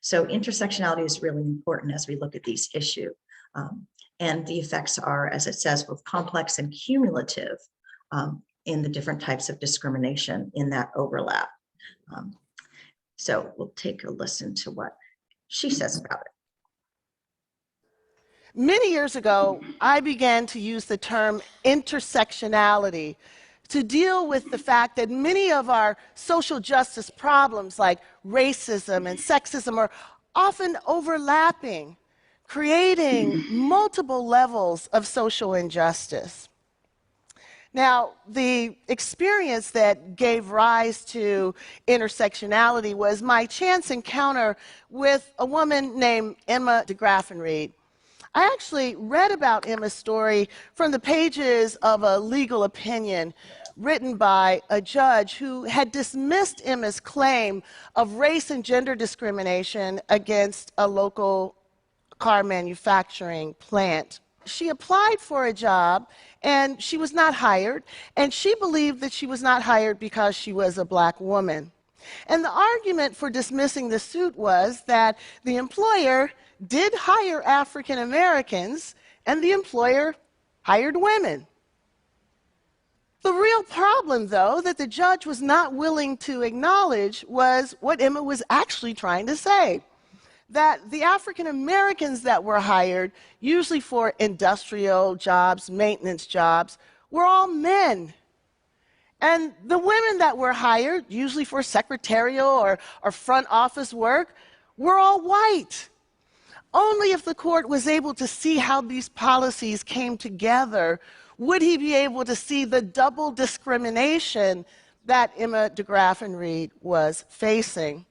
So intersectionality is really important as we look at these issues. And the effects are, as it says, both complex and cumulative in the different types of discrimination in that overlap. So we'll take a listen to what she says about it. Many years ago, I began to use the term intersectionality to deal with the fact that many of our social justice problems like racism and sexism are often overlapping, creating multiple levels of social injustice. Now, the experience that gave rise to intersectionality was my chance encounter with a woman named Emma DeGraffenreid. I actually read about Emma's story from the pages of a legal opinion written by a judge who had dismissed Emma's claim of race and gender discrimination against a local car manufacturing plant. She applied for a job and she was not hired, and she believed that she was not hired because she was a Black woman. And the argument for dismissing the suit was that the employer did hire African Americans and the employer hired women. The real problem, though, that the judge was not willing to acknowledge was what Emma was actually trying to say. That the African Americans that were hired, usually for industrial jobs, maintenance jobs, were all men. And the women that were hired, usually for secretarial or front office work, were all white. Only if the court was able to see how these policies came together would he be able to see the double discrimination that Emma DeGraffenreid was facing.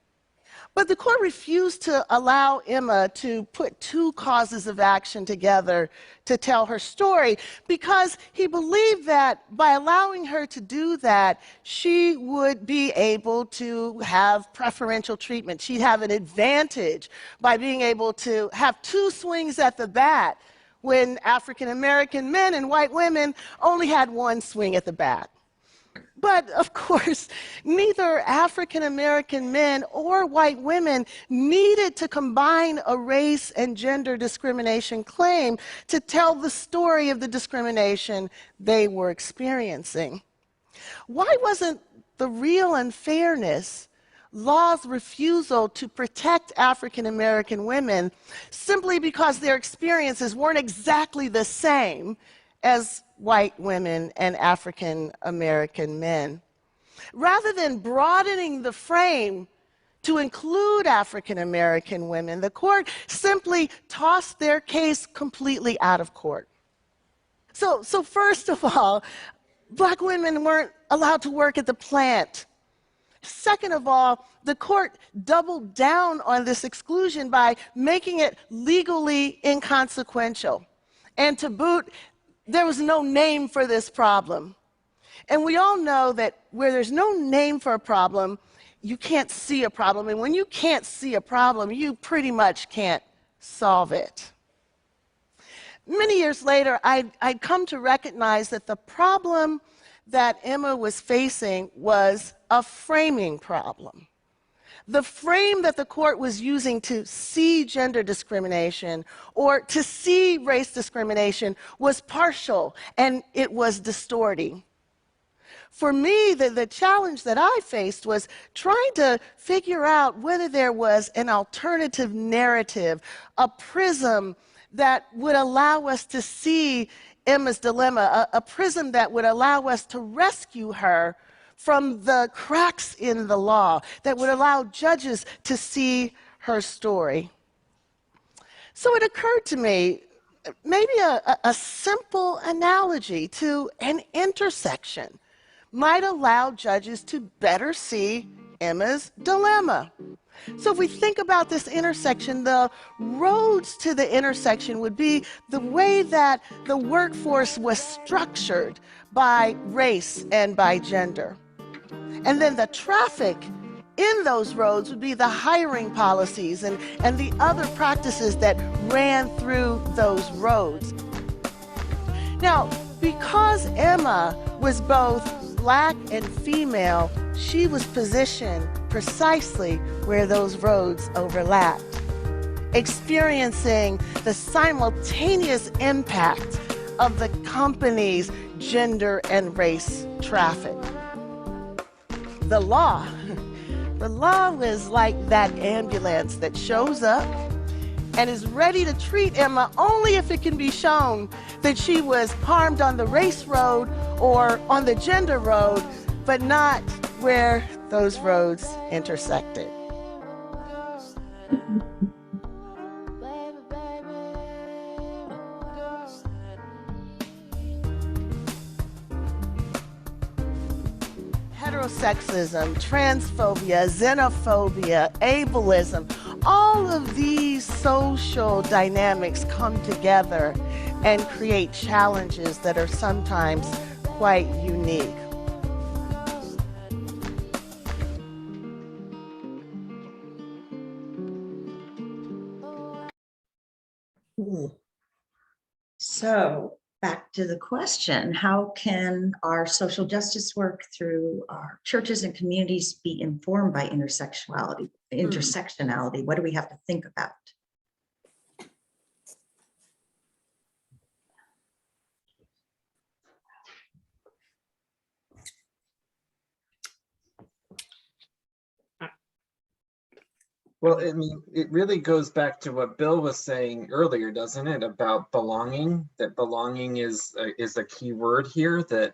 But the court refused to allow Emma to put two causes of action together to tell her story because he believed that by allowing her to do that, she would be able to have preferential treatment. She'd have an advantage by being able to have two swings at the bat when African American men and white women only had one swing at the bat. But, of course, neither African American men or white women needed to combine a race and gender discrimination claim to tell the story of the discrimination they were experiencing. Why wasn't the real unfairness law's refusal to protect African American women simply because their experiences weren't exactly the same as white women and African American men? Rather than broadening the frame to include African American women, the court simply tossed their case completely out of court. So first of all, Black women weren't allowed to work at the plant. Second of all, the court doubled down on this exclusion by making it legally inconsequential. And to boot, there was no name for this problem. And we all know that where there's no name for a problem, you can't see a problem. And when you can't see a problem, you pretty much can't solve it. Many years later, I'd come to recognize that the problem that Emma was facing was a framing problem. The frame that the court was using to see gender discrimination or to see race discrimination was partial and it was distorting. For me, the challenge that I faced was trying to figure out whether there was an alternative narrative, a prism that would allow us to see Emma's dilemma, a prism that would allow us to rescue her from the cracks in the law, that would allow judges to see her story. So it occurred to me, maybe a simple analogy to an intersection might allow judges to better see Emma's dilemma. So if we think about this intersection, the roads to the intersection would be the way that the workforce was structured by race and by gender. And then the traffic in those roads would be the hiring policies and the other practices that ran through those roads. Now, because Emma was both Black and female, she was positioned precisely where those roads overlapped, experiencing the simultaneous impact of the company's gender and race traffic. The law was like that ambulance that shows up and is ready to treat Emma only if it can be shown that she was harmed on the race road or on the gender road, but not where those roads intersected. Heterosexism, transphobia, xenophobia, ableism, all of these social dynamics come together and create challenges that are sometimes quite unique. So back to the question, how can our social justice work through our churches and communities be informed by intersectionality? What do we have to think about? Well, I mean, it really goes back to what Bill was saying earlier, doesn't it? About belonging, that belonging is a key word here, that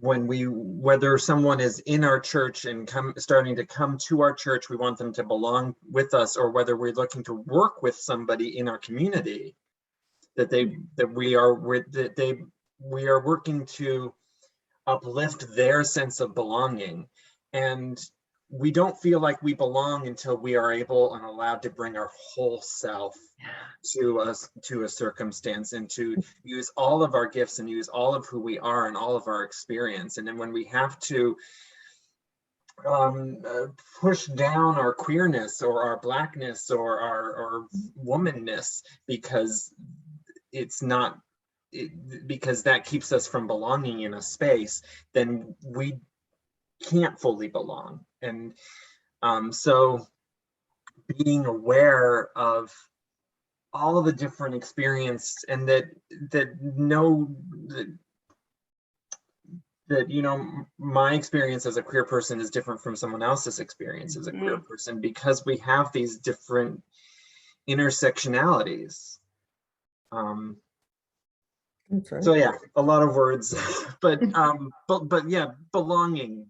whether someone is in our church and starting to come to our church, we want them to belong with us, or whether we're looking to work with somebody in our community, we are working to uplift their sense of belonging. And we don't feel like we belong until we are able and allowed to bring our whole self to a circumstance, and to use all of our gifts and use all of who we are and all of our experience. And then when we have to push down our queerness or our Blackness or our womanness because it's not, because that keeps us from belonging in a space, then we can't fully belong. And so being aware of all of the different experience, and that you know, my experience as a queer person is different from someone else's experience as a queer person, because we have these different intersectionalities. Right. So yeah, a lot of words, but yeah, belonging,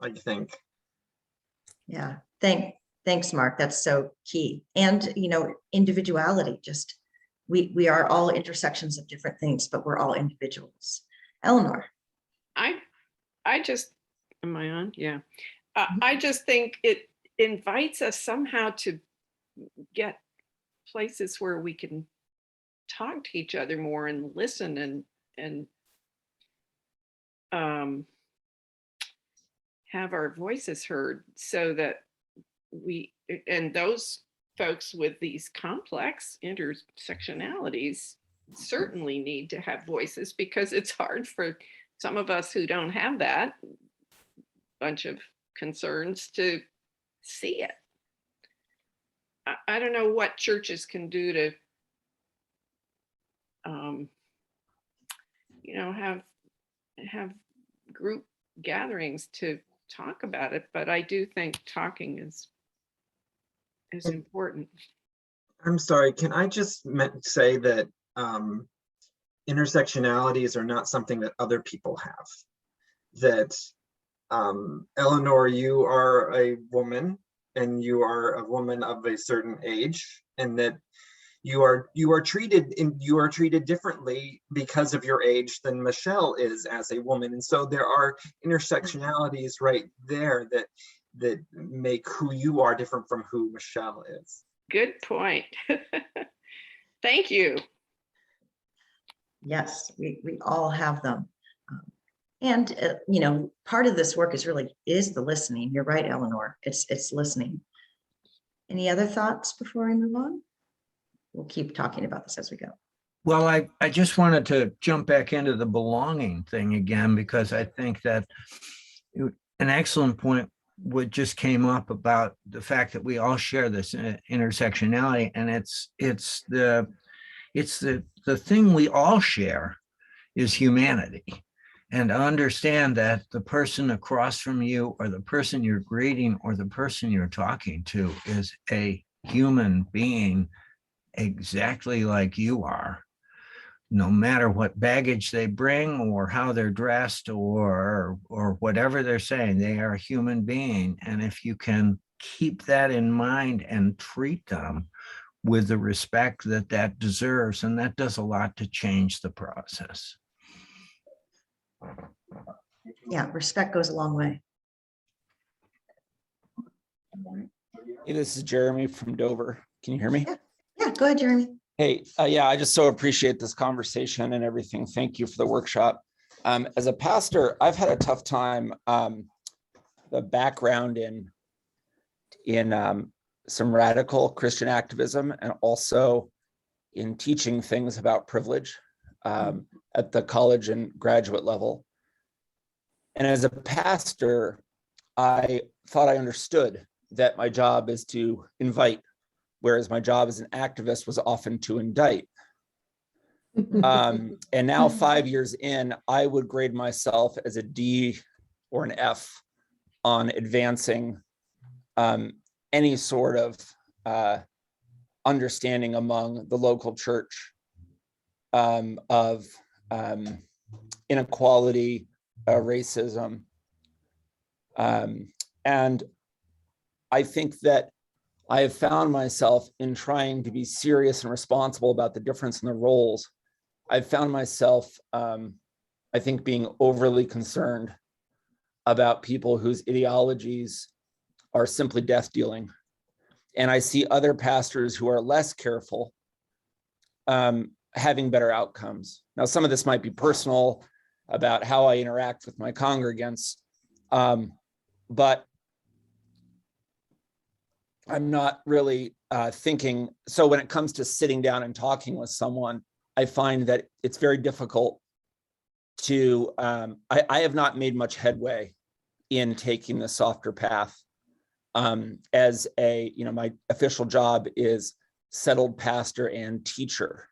I think. Yeah, thanks, Mark. That's so key. And, you know, individuality, just we are all intersections of different things, but we're all individuals. Eleanor. I just, am I on? Yeah. I just think it invites us somehow to get places where we can talk to each other more and listen and have our voices heard, so that and those folks with these complex intersectionalities certainly need to have voices, because it's hard for some of us who don't have that bunch of concerns to see it. I don't know what churches can do to you know, have group gatherings to talk about it, but I do think talking is important. I'm sorry, can I just say that intersectionalities are not something that other people have, that Eleanor, you are a woman, and you are a woman of a certain age, and that you are treated differently because of your age than Michelle is as a woman. And so there are intersectionalities right there that make who you are different from who Michelle is. Good point. Thank you. Yes, we all have them. And, you know, part of this work is the listening. You're right, Eleanor. It's listening. Any other thoughts before I move on? We'll keep talking about this as we go. Well, I just wanted to jump back into the belonging thing again, because I think that an excellent point what just came up about the fact that we all share this intersectionality, and it's the thing we all share is humanity. And understand that the person across from you, or the person you're greeting, or the person you're talking to is a human being exactly like you are, no matter what baggage they bring or how they're dressed or whatever they're saying. They are a human being. And if you can keep that in mind and treat them with the respect that deserves, and that does a lot to change the process. Yeah, respect goes a long way. Hey, this is Jeremy from Dover. Can you hear me? Yeah, go ahead, Jeremy. Hey, yeah, I just so appreciate this conversation and everything. Thank you for the workshop. As a pastor, I've had a tough time. The background in some radical Christian activism, and also in teaching things about privilege at the college and graduate level. And as a pastor, I thought I understood that my job is to invite, whereas my job as an activist was often to indict. And now 5 years in, I would grade myself as a D or an F on advancing any sort of understanding among the local church of inequality, racism. And I think that I have found myself in trying to be serious and responsible about the difference in the roles. I've found myself, I think, being overly concerned about people whose ideologies are simply death dealing. And I see other pastors who are less careful having better outcomes. Now, some of this might be personal about how I interact with my congregants, but I'm not really thinking. So when it comes to sitting down and talking with someone, I find that it's very difficult to, I have not made much headway in taking the softer path. As a, my official job is settled pastor and teacher.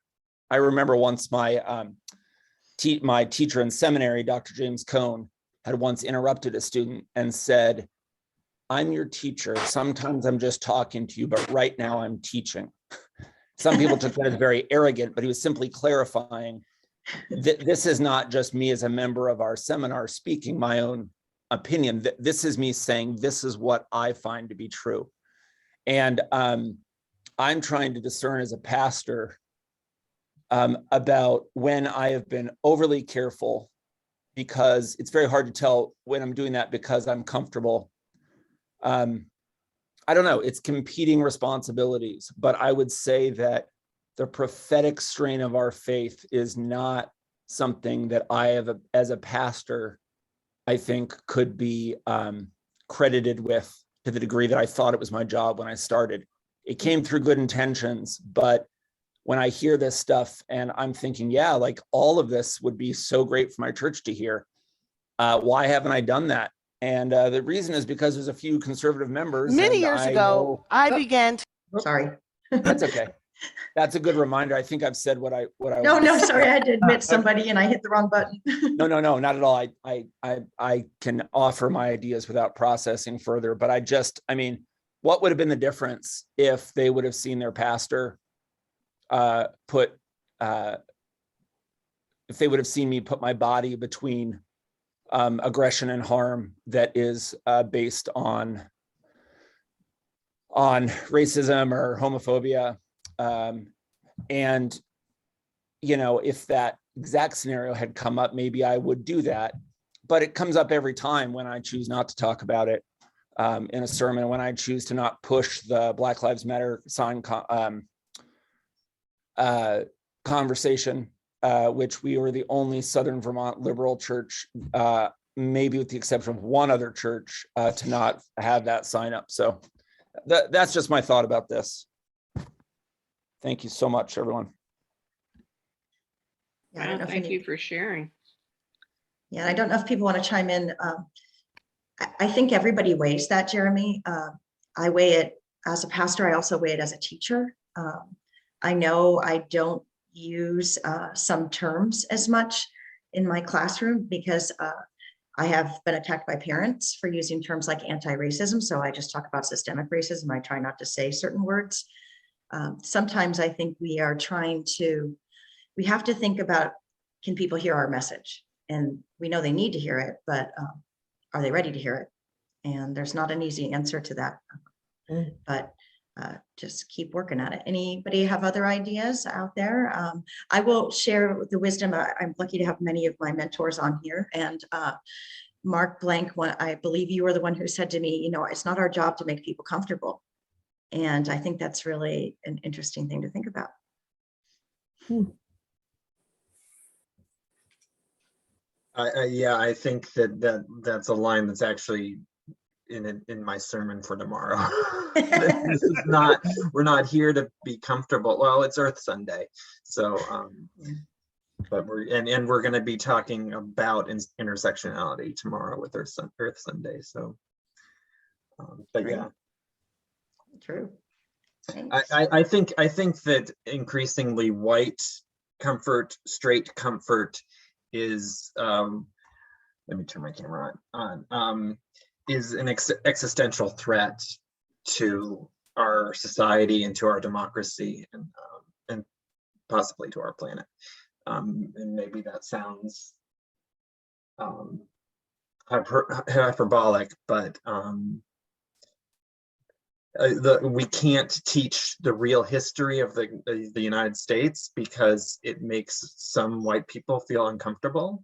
I remember once my teacher in seminary, Dr. James Cohn, had once interrupted a student and said, "I'm your teacher. Sometimes I'm just talking to you, but right now I'm teaching." Some people took that as very arrogant, but he was simply clarifying that this is not just me as a member of our seminar speaking my own opinion. This is me saying, this is what I find to be true. And I'm trying to discern as a pastor about when I have been overly careful, because it's very hard to tell when I'm doing that because I'm comfortable. I don't know, it's competing responsibilities, but I would say that the prophetic strain of our faith is not something that I have, as a pastor, I think could be credited with to the degree that I thought it was my job when I started. It came through good intentions, but when I hear this stuff and I'm thinking, yeah, like all of this would be so great for my church to hear. Why haven't I done that? And the reason is because there's a few conservative members. Many years ago, I began to. Sorry. That's okay. That's a good reminder. I think I've said what I No, sorry, I had to admit somebody and I hit the wrong button. No, not at all. I can offer my ideas without processing further, but I mean, what would have been the difference if they would have seen their pastor if they would have seen me put my body between aggression and harm that is based on racism or homophobia. And, you know, if that exact scenario had come up, maybe I would do that. But it comes up every time when I choose not to talk about it in a sermon, when I choose to not push the Black Lives Matter sign conversation, which we were the only Southern Vermont liberal church, maybe with the exception of one other church, to not have that sign up. So that's just my thought about this. Thank you so much, everyone. Yeah, I don't know if Thank you for sharing. Yeah, I don't know if people want to chime in. I think everybody weighs that, Jeremy. I weigh it as a pastor. I also weigh it as a teacher. I know I don't use some terms as much in my classroom because I have been attacked by parents for using terms like anti-racism. So I just talk about systemic racism. I try not to say certain words. Sometimes I think we have to think about, can people hear our message? And we know they need to hear it, but are they ready to hear it? And there's not an easy answer to that, but just keep working at it. Anybody have other ideas out there? I will share the wisdom. I'm lucky to have many of my mentors on here, and Mark Blank, I believe you were the one who said to me, you know, it's not our job to make people comfortable. And I think that's really an interesting thing to think about. Yeah, I think that's a line that's actually in my sermon for tomorrow. This is not, we're not here to be comfortable. Well, it's Earth Sunday, so but we're going to be talking about intersectionality tomorrow with Earth Sunday. So, but yeah, true. I think that increasingly white comfort, straight comfort is let me turn my camera on, is an existential threat to our society and to our democracy, and possibly to our planet. And maybe that sounds hyperbolic, but we can't teach the real history of the United States because it makes some white people feel uncomfortable.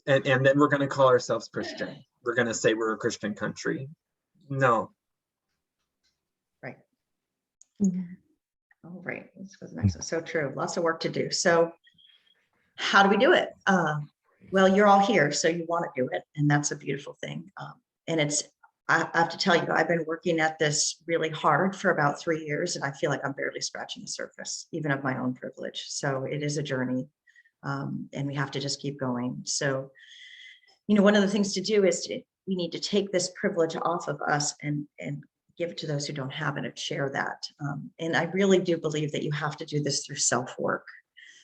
And then we're going to call ourselves Christian. We're going to say we're a Christian country. No. Right. All right, let's go to the next one. So true, lots of work to do. So how do we do it? Well, you're all here, so you want to do it, and that's a beautiful thing. And I have to tell you, I've been working at this really hard for about 3 years, and I feel like I'm barely scratching the surface, even of my own privilege. So it is a journey, and we have to just keep going. So, you know, one of the things to do is we need to take this privilege off of us and give it to those who don't have it and share that. And I really do believe that you have to do this through self-work.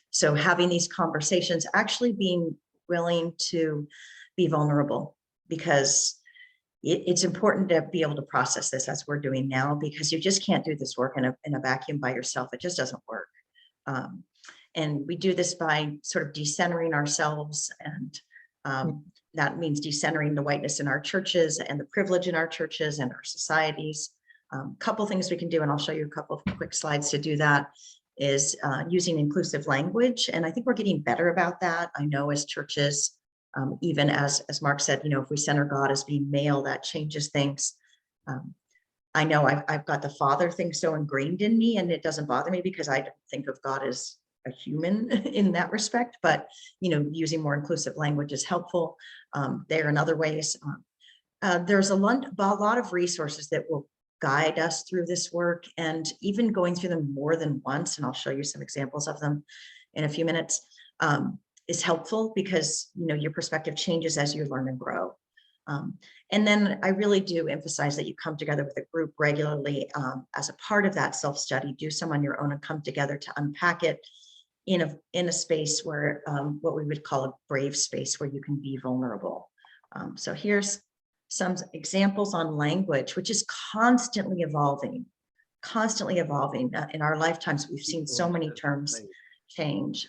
So having these conversations, actually being willing to be vulnerable, because it's important to be able to process this as we're doing now, because you just can't do this work in a vacuum by yourself. It just doesn't work. And we do this by sort of decentering ourselves, and that means decentering the whiteness in our churches and the privilege in our churches and our societies. Couple things we can do, and I'll show you a couple of quick slides to do that, is using inclusive language. And I think we're getting better about that. I know as churches, even as Mark said, you know, if we center God as being male, that changes things. I know I've got the father thing so ingrained in me, and it doesn't bother me because I don't think of God as a human in that respect, but, you know, using more inclusive language is helpful there in other ways. There's a lot of resources that will guide us through this work, and even going through them more than once, and I'll show you some examples of them in a few minutes, is helpful, because, you know, your perspective changes as you learn and grow. And then I really do emphasize that you come together with a group regularly as a part of that self-study. Do some on your own and come together to unpack it in a space where what we would call a brave space, where you can be vulnerable. So here's some examples on language, which is constantly evolving. In our lifetimes, we've seen so many terms change.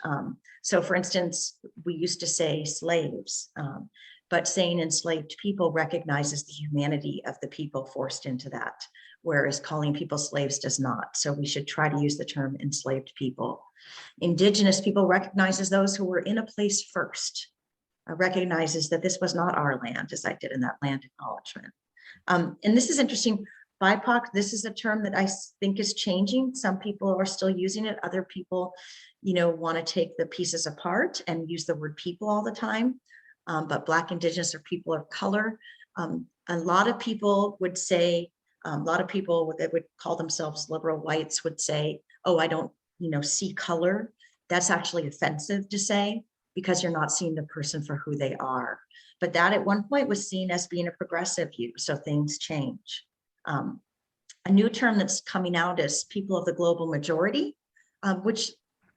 So for instance, we used to say slaves, but saying enslaved people recognizes the humanity of the people forced into that, whereas calling people slaves does not. So we should try to use the term enslaved people. Indigenous people recognizes those who were in a place first, recognizes that this was not our land, as I did in that land acknowledgement. And this is interesting. BIPOC, this is a term that I think is changing. Some people are still using it. Other people, want to take the pieces apart and use the word people all the time. But Black, Indigenous, or people of color. A lot of people would say, a lot of people that would call themselves liberal whites would say, oh, I don't, see color. That's actually offensive to say because you're not seeing the person for who they are. But that at one point was seen as being a progressive view. So things change. A new term that's coming out is people of the global majority, which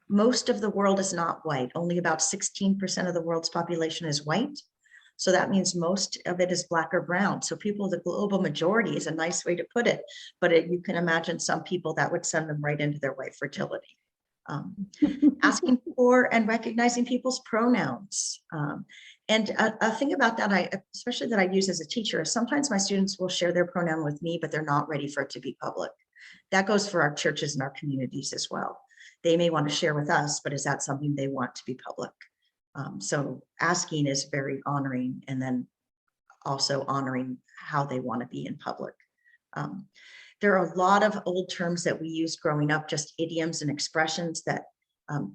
most of the world is not white. Only about 16% of the world's population is white. So that means most of it is Black or brown. So people of the global majority is a nice way to put it. But you can imagine some people that would send them right into their white fragility. Asking for and recognizing people's pronouns. And a thing about that, especially that I use as a teacher, is sometimes my students will share their pronoun with me, but they're not ready for it to be public. That goes for our churches and our communities as well. They may want to share with us, but is that something they want to be public? So asking is very honoring, and then also honoring how they want to be in public. There are a lot of old terms that we used growing up, just idioms and expressions that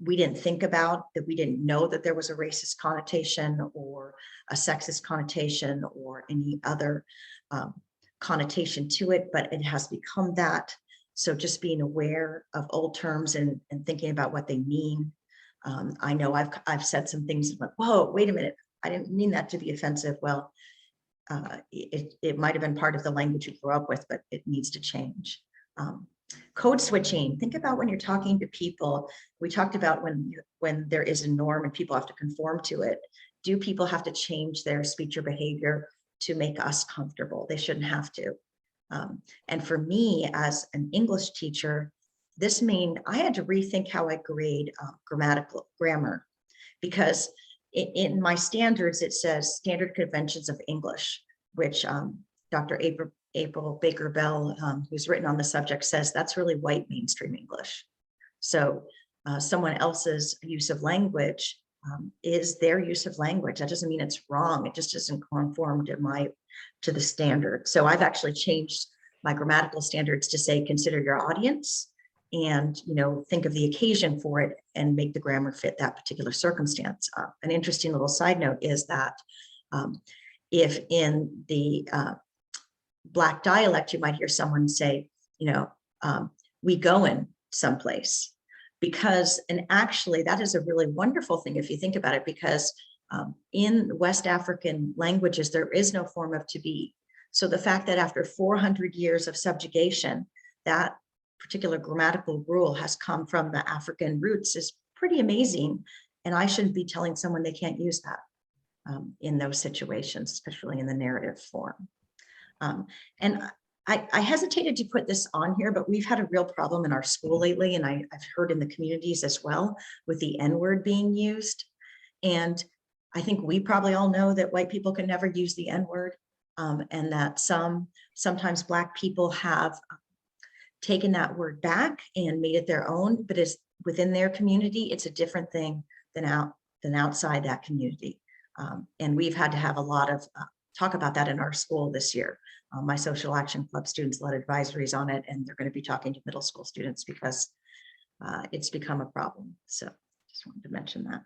we didn't think about, that we didn't know that there was a racist connotation or a sexist connotation or any other connotation to it, but it has become that. So just being aware of old terms and thinking about what they mean. I know I've said some things like, whoa, wait a minute, I didn't mean that to be offensive. Well, it might have been part of the language you grew up with, but it needs to change. Code switching. Think about when you're talking to people. We talked about when there is a norm and people have to conform to it. Do people have to change their speech or behavior to make us comfortable? They shouldn't have to. And for me, as an English teacher, this means I had to rethink how I grade grammar, because in my standards, it says standard conventions of English, which Dr. April Baker Bell, who's written on the subject, says that's really white mainstream English. So someone else's use of language is their use of language. That doesn't mean it's wrong. It just isn't conform to the standard. So I've actually changed my grammatical standards to say, consider your audience and, think of the occasion for it and make the grammar fit that particular circumstance. An interesting little side note is that if in the Black dialect, you might hear someone say, we going someplace, and actually that is a really wonderful thing if you think about it, because in West African languages, there is no form of to be. So the fact that after 400 years of subjugation, that particular grammatical rule has come from the African roots is pretty amazing. And I shouldn't be telling someone they can't use that in those situations, especially in the narrative form. And I hesitated to put this on here, but we've had a real problem in our school lately, and I've heard in the communities as well, with the N-word being used. And I think we probably all know that white people can never use the N-word, and that sometimes Black people have taken that word back and made it their own, but it's within their community, it's a different thing than outside that community. And we've had to have a lot of talk about that in our school this year. My social action club students led advisories on it, and they're going to be talking to middle school students because it's become a problem. So just wanted to mention that.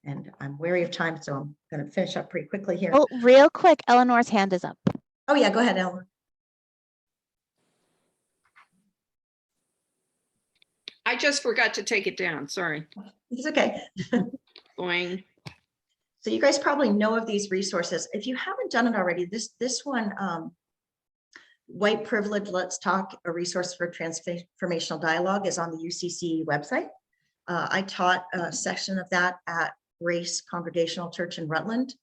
And I'm wary of time, so I'm going to finish up pretty quickly here. Oh, real quick, Eleanor's hand is up. Oh yeah, go ahead, Eleanor. I just forgot to take it down. Sorry. It's okay. Boing. So you guys probably know of these resources. If you haven't done it already, this one, White Privilege, Let's Talk, a resource for transformational dialogue, is on the UCC website. I taught a session of that at Grace Congregational Church in Rutland.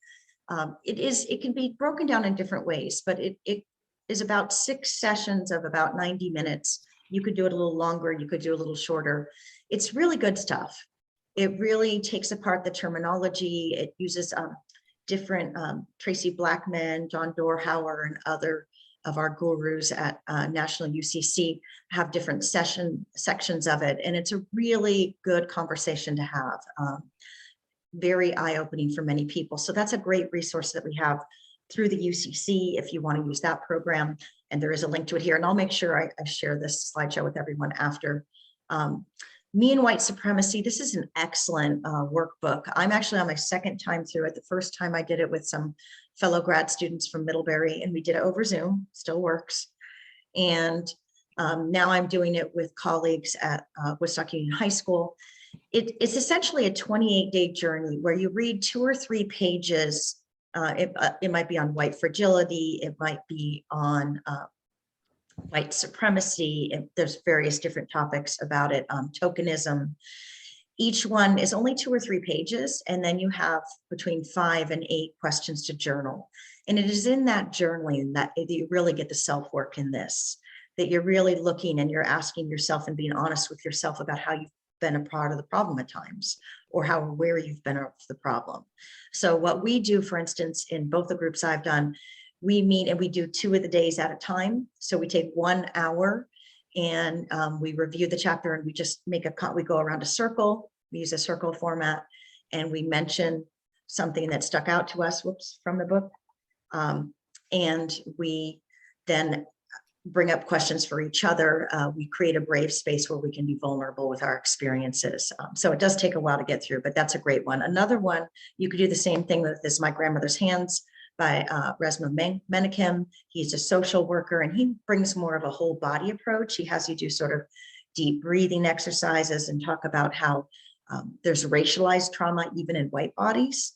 It can be broken down in different ways, but it is about 6 sessions of about 90 minutes. You could do it a little longer, you could do a little shorter. It's really good stuff. it really takes apart the terminology. It uses different Tracy Blackman, John Dorhauer, and other of our gurus at National UCC have different sections of it. And it's a really good conversation to have. Very eye-opening for many people. So that's a great resource that we have through the UCC if you want to use that program. And there is a link to it here. And I'll make sure I share this slideshow with everyone after. Me and White Supremacy, this is an excellent workbook. I'm actually on my second time through it. The first time I did it with some fellow grad students from Middlebury, and we did it over Zoom, still works. And now I'm doing it with colleagues at Woodstock Union High School. It's essentially a 28-day journey where you read 2 or 3 pages. It might be on white fragility. It might be on white supremacy. There's various different topics about it. Tokenism. Each one is only 2 or 3 pages, and then you have between 5 and 8 questions to journal. And it is in that journaling that you really get the self-work in this, that you're really looking and you're asking yourself and being honest with yourself about how you've been a part of the problem at times, or how aware you've been of the problem. So what we do, for instance, in both the groups I've done, we meet and we do 2 of the days at a time. So we take 1 hour and we review the chapter, and we just we go around a circle. We use a circle format, and we mention something that stuck out to us, from the book. And we then bring up questions for each other. We create a brave space where we can be vulnerable with our experiences. So it does take a while to get through, but that's a great one. Another one, you could do the same thing with, is My Grandmother's Hands by Resma Menakem. He's a social worker, and he brings more of a whole body approach. He has you do sort of deep breathing exercises and talk about how there's racialized trauma even in white bodies.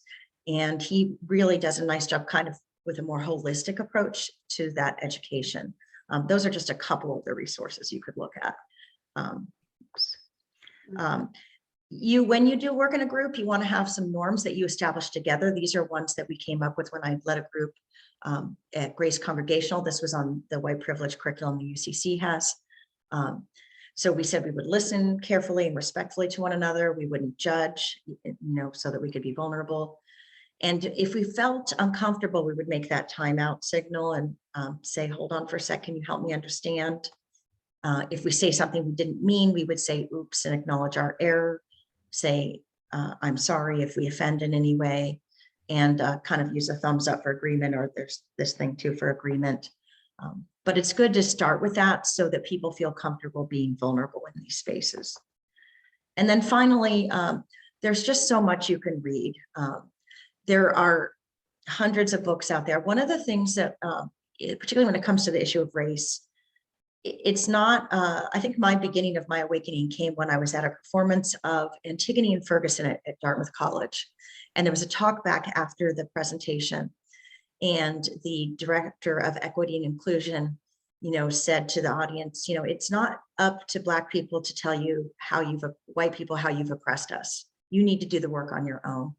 And he really does a nice job kind of with a more holistic approach to that education. Those are just a couple of the resources you could look at. When you do work in a group, you want to have some norms that you establish together. These are ones that we came up with when I led a group at Grace Congregational. This was on the white privilege curriculum the UCC has. So we said we would listen carefully and respectfully to one another. We wouldn't judge, so that we could be vulnerable. And if we felt uncomfortable, we would make that timeout signal and say, hold on for a sec, can you help me understand? If we say something we didn't mean, we would say, oops, and acknowledge our error. Say, I'm sorry if we offend in any way, and kind of use a thumbs up for agreement, or there's this thing too for agreement. But it's good to start with that so that people feel comfortable being vulnerable in these spaces. And then finally, there's just so much you can read. There are hundreds of books out there. One of the things that, particularly when it comes to the issue of race, it's not, I think my beginning of my awakening came when I was at a performance of Antigone and Ferguson at Dartmouth College. And there was a talk back after the presentation. And the director of equity and inclusion, said to the audience, it's not up to Black people to tell you white people, how you've oppressed us. You need to do the work on your own.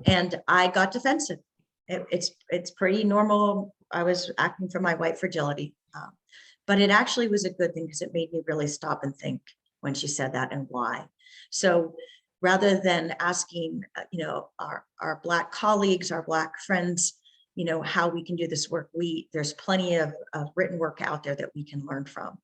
And I got defensive. It's pretty normal. I was acting from my white fragility. But it actually was a good thing, because it made me really stop and think when she said that and why. So rather than asking, our Black colleagues, our Black friends, how we can do this work, there's plenty of written work out there that we can learn from.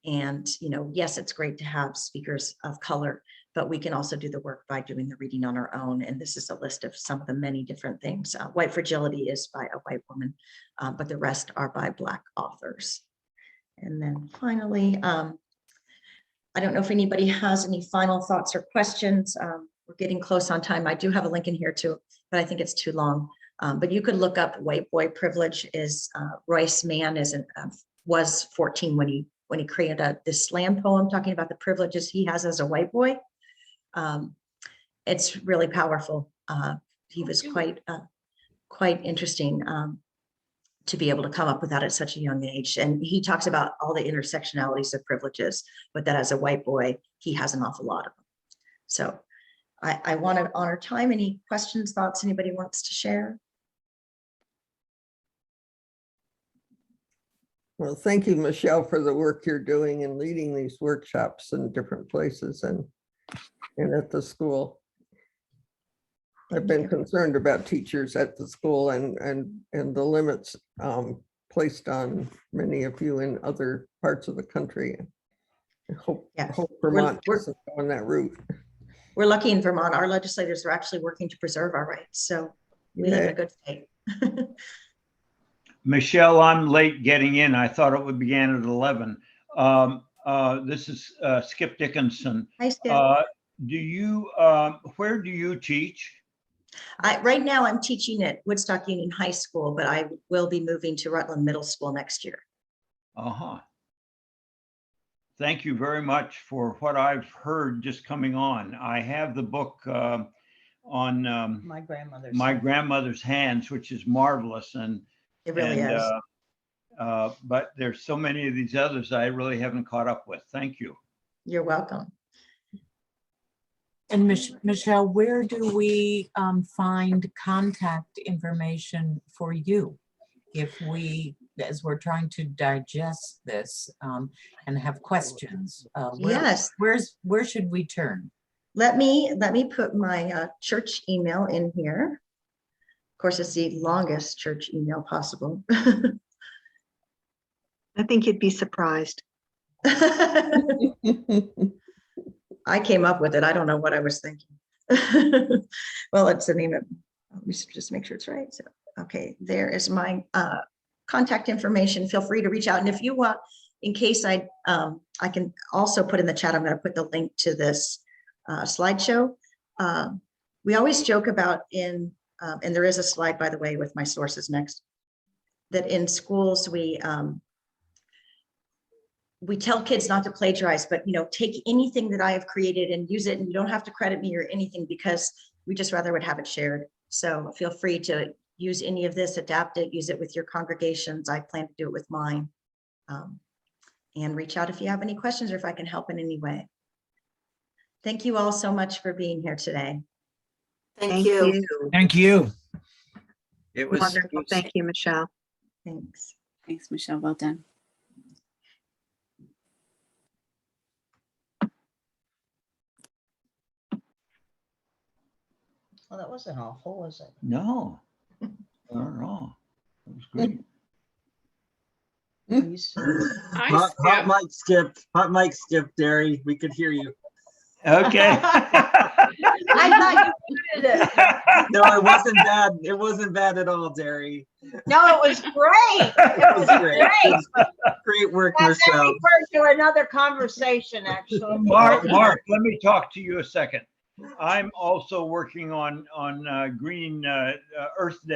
And, yes, it's great to have speakers of color, but we can also do the work by doing the reading on our own. And this is a list of some of the many different things. White Fragility is by a white woman, but the rest are by Black authors. And then finally, I don't know if anybody has any final thoughts or questions. We're getting close on time. I do have a link in here too, but I think it's too long. But you could look up White Boy Privilege. Royce Mann was 14 when he created this slam poem talking about the privileges he has as a white boy. It's really powerful. He was quite interesting to be able to come up with that at such a young age. And he talks about all the intersectionalities of privileges, but that as a white boy, he has an awful lot of them. So I want to honor time. Any questions, thoughts anybody wants to share? Well, thank you, Michelle, for the work you're doing and leading these workshops in different places and at the school. I've been concerned about teachers at the school and the limits placed on many of you in other parts of the country. I hope Vermont doesn't go on that route. We're lucky in Vermont. Our legislators are actually working to preserve our rights. So we live in a good state. Michelle, I'm late getting in. I thought it would begin at 11. This is Skip Dickinson. Hi, Skip. Where do you teach? Right now I'm teaching at Woodstock Union High School, but I will be moving to Rutland Middle School next year. Uh-huh. Thank you very much for what I've heard just coming on. I have the book on My Grandmother's Hands, which is marvelous. And it really is. But there's so many of these others I really haven't caught up with. Thank you. You're welcome. And Michelle, where do we find contact information for you? If we, as we're trying to digest this and have questions, Yes. Where should we turn? Let me put my church email in here. Of course, it's the longest church email possible. I think you'd be surprised. I came up with it. I don't know what I was thinking. Well, it's the name of, let me just make sure it's right. So, okay, there is my contact information. Feel free to reach out. And if you want, in case I can also put in the chat, I'm going to put the link to this slideshow. We always joke about and there is a slide, by the way, with my sources next, that in schools we tell kids not to plagiarize, but take anything that I have created and use it, and you don't have to credit me or anything because we just rather would have it shared. So feel free to use any of this, adapt it, use it with your congregations. I plan to do it with mine. And reach out if you have any questions or if I can help in any way. Thank you all so much for being here today. Thank you. Thank you. It was Wonderful. Thank you, Michelle. Thanks. Thanks, Michelle. Well done. Well, that wasn't awful, was it? No, not at all. That was great. Hot mic skipped. Hot mic skipped, Derry. We could hear you. Okay. I thought you muted it. No, it wasn't bad. It wasn't bad at all, Derry. No, it was great. It was great. Great work, That Michelle. refers to another conversation, actually. Mark, let me talk to you a second. I'm also working on Green Earth Day.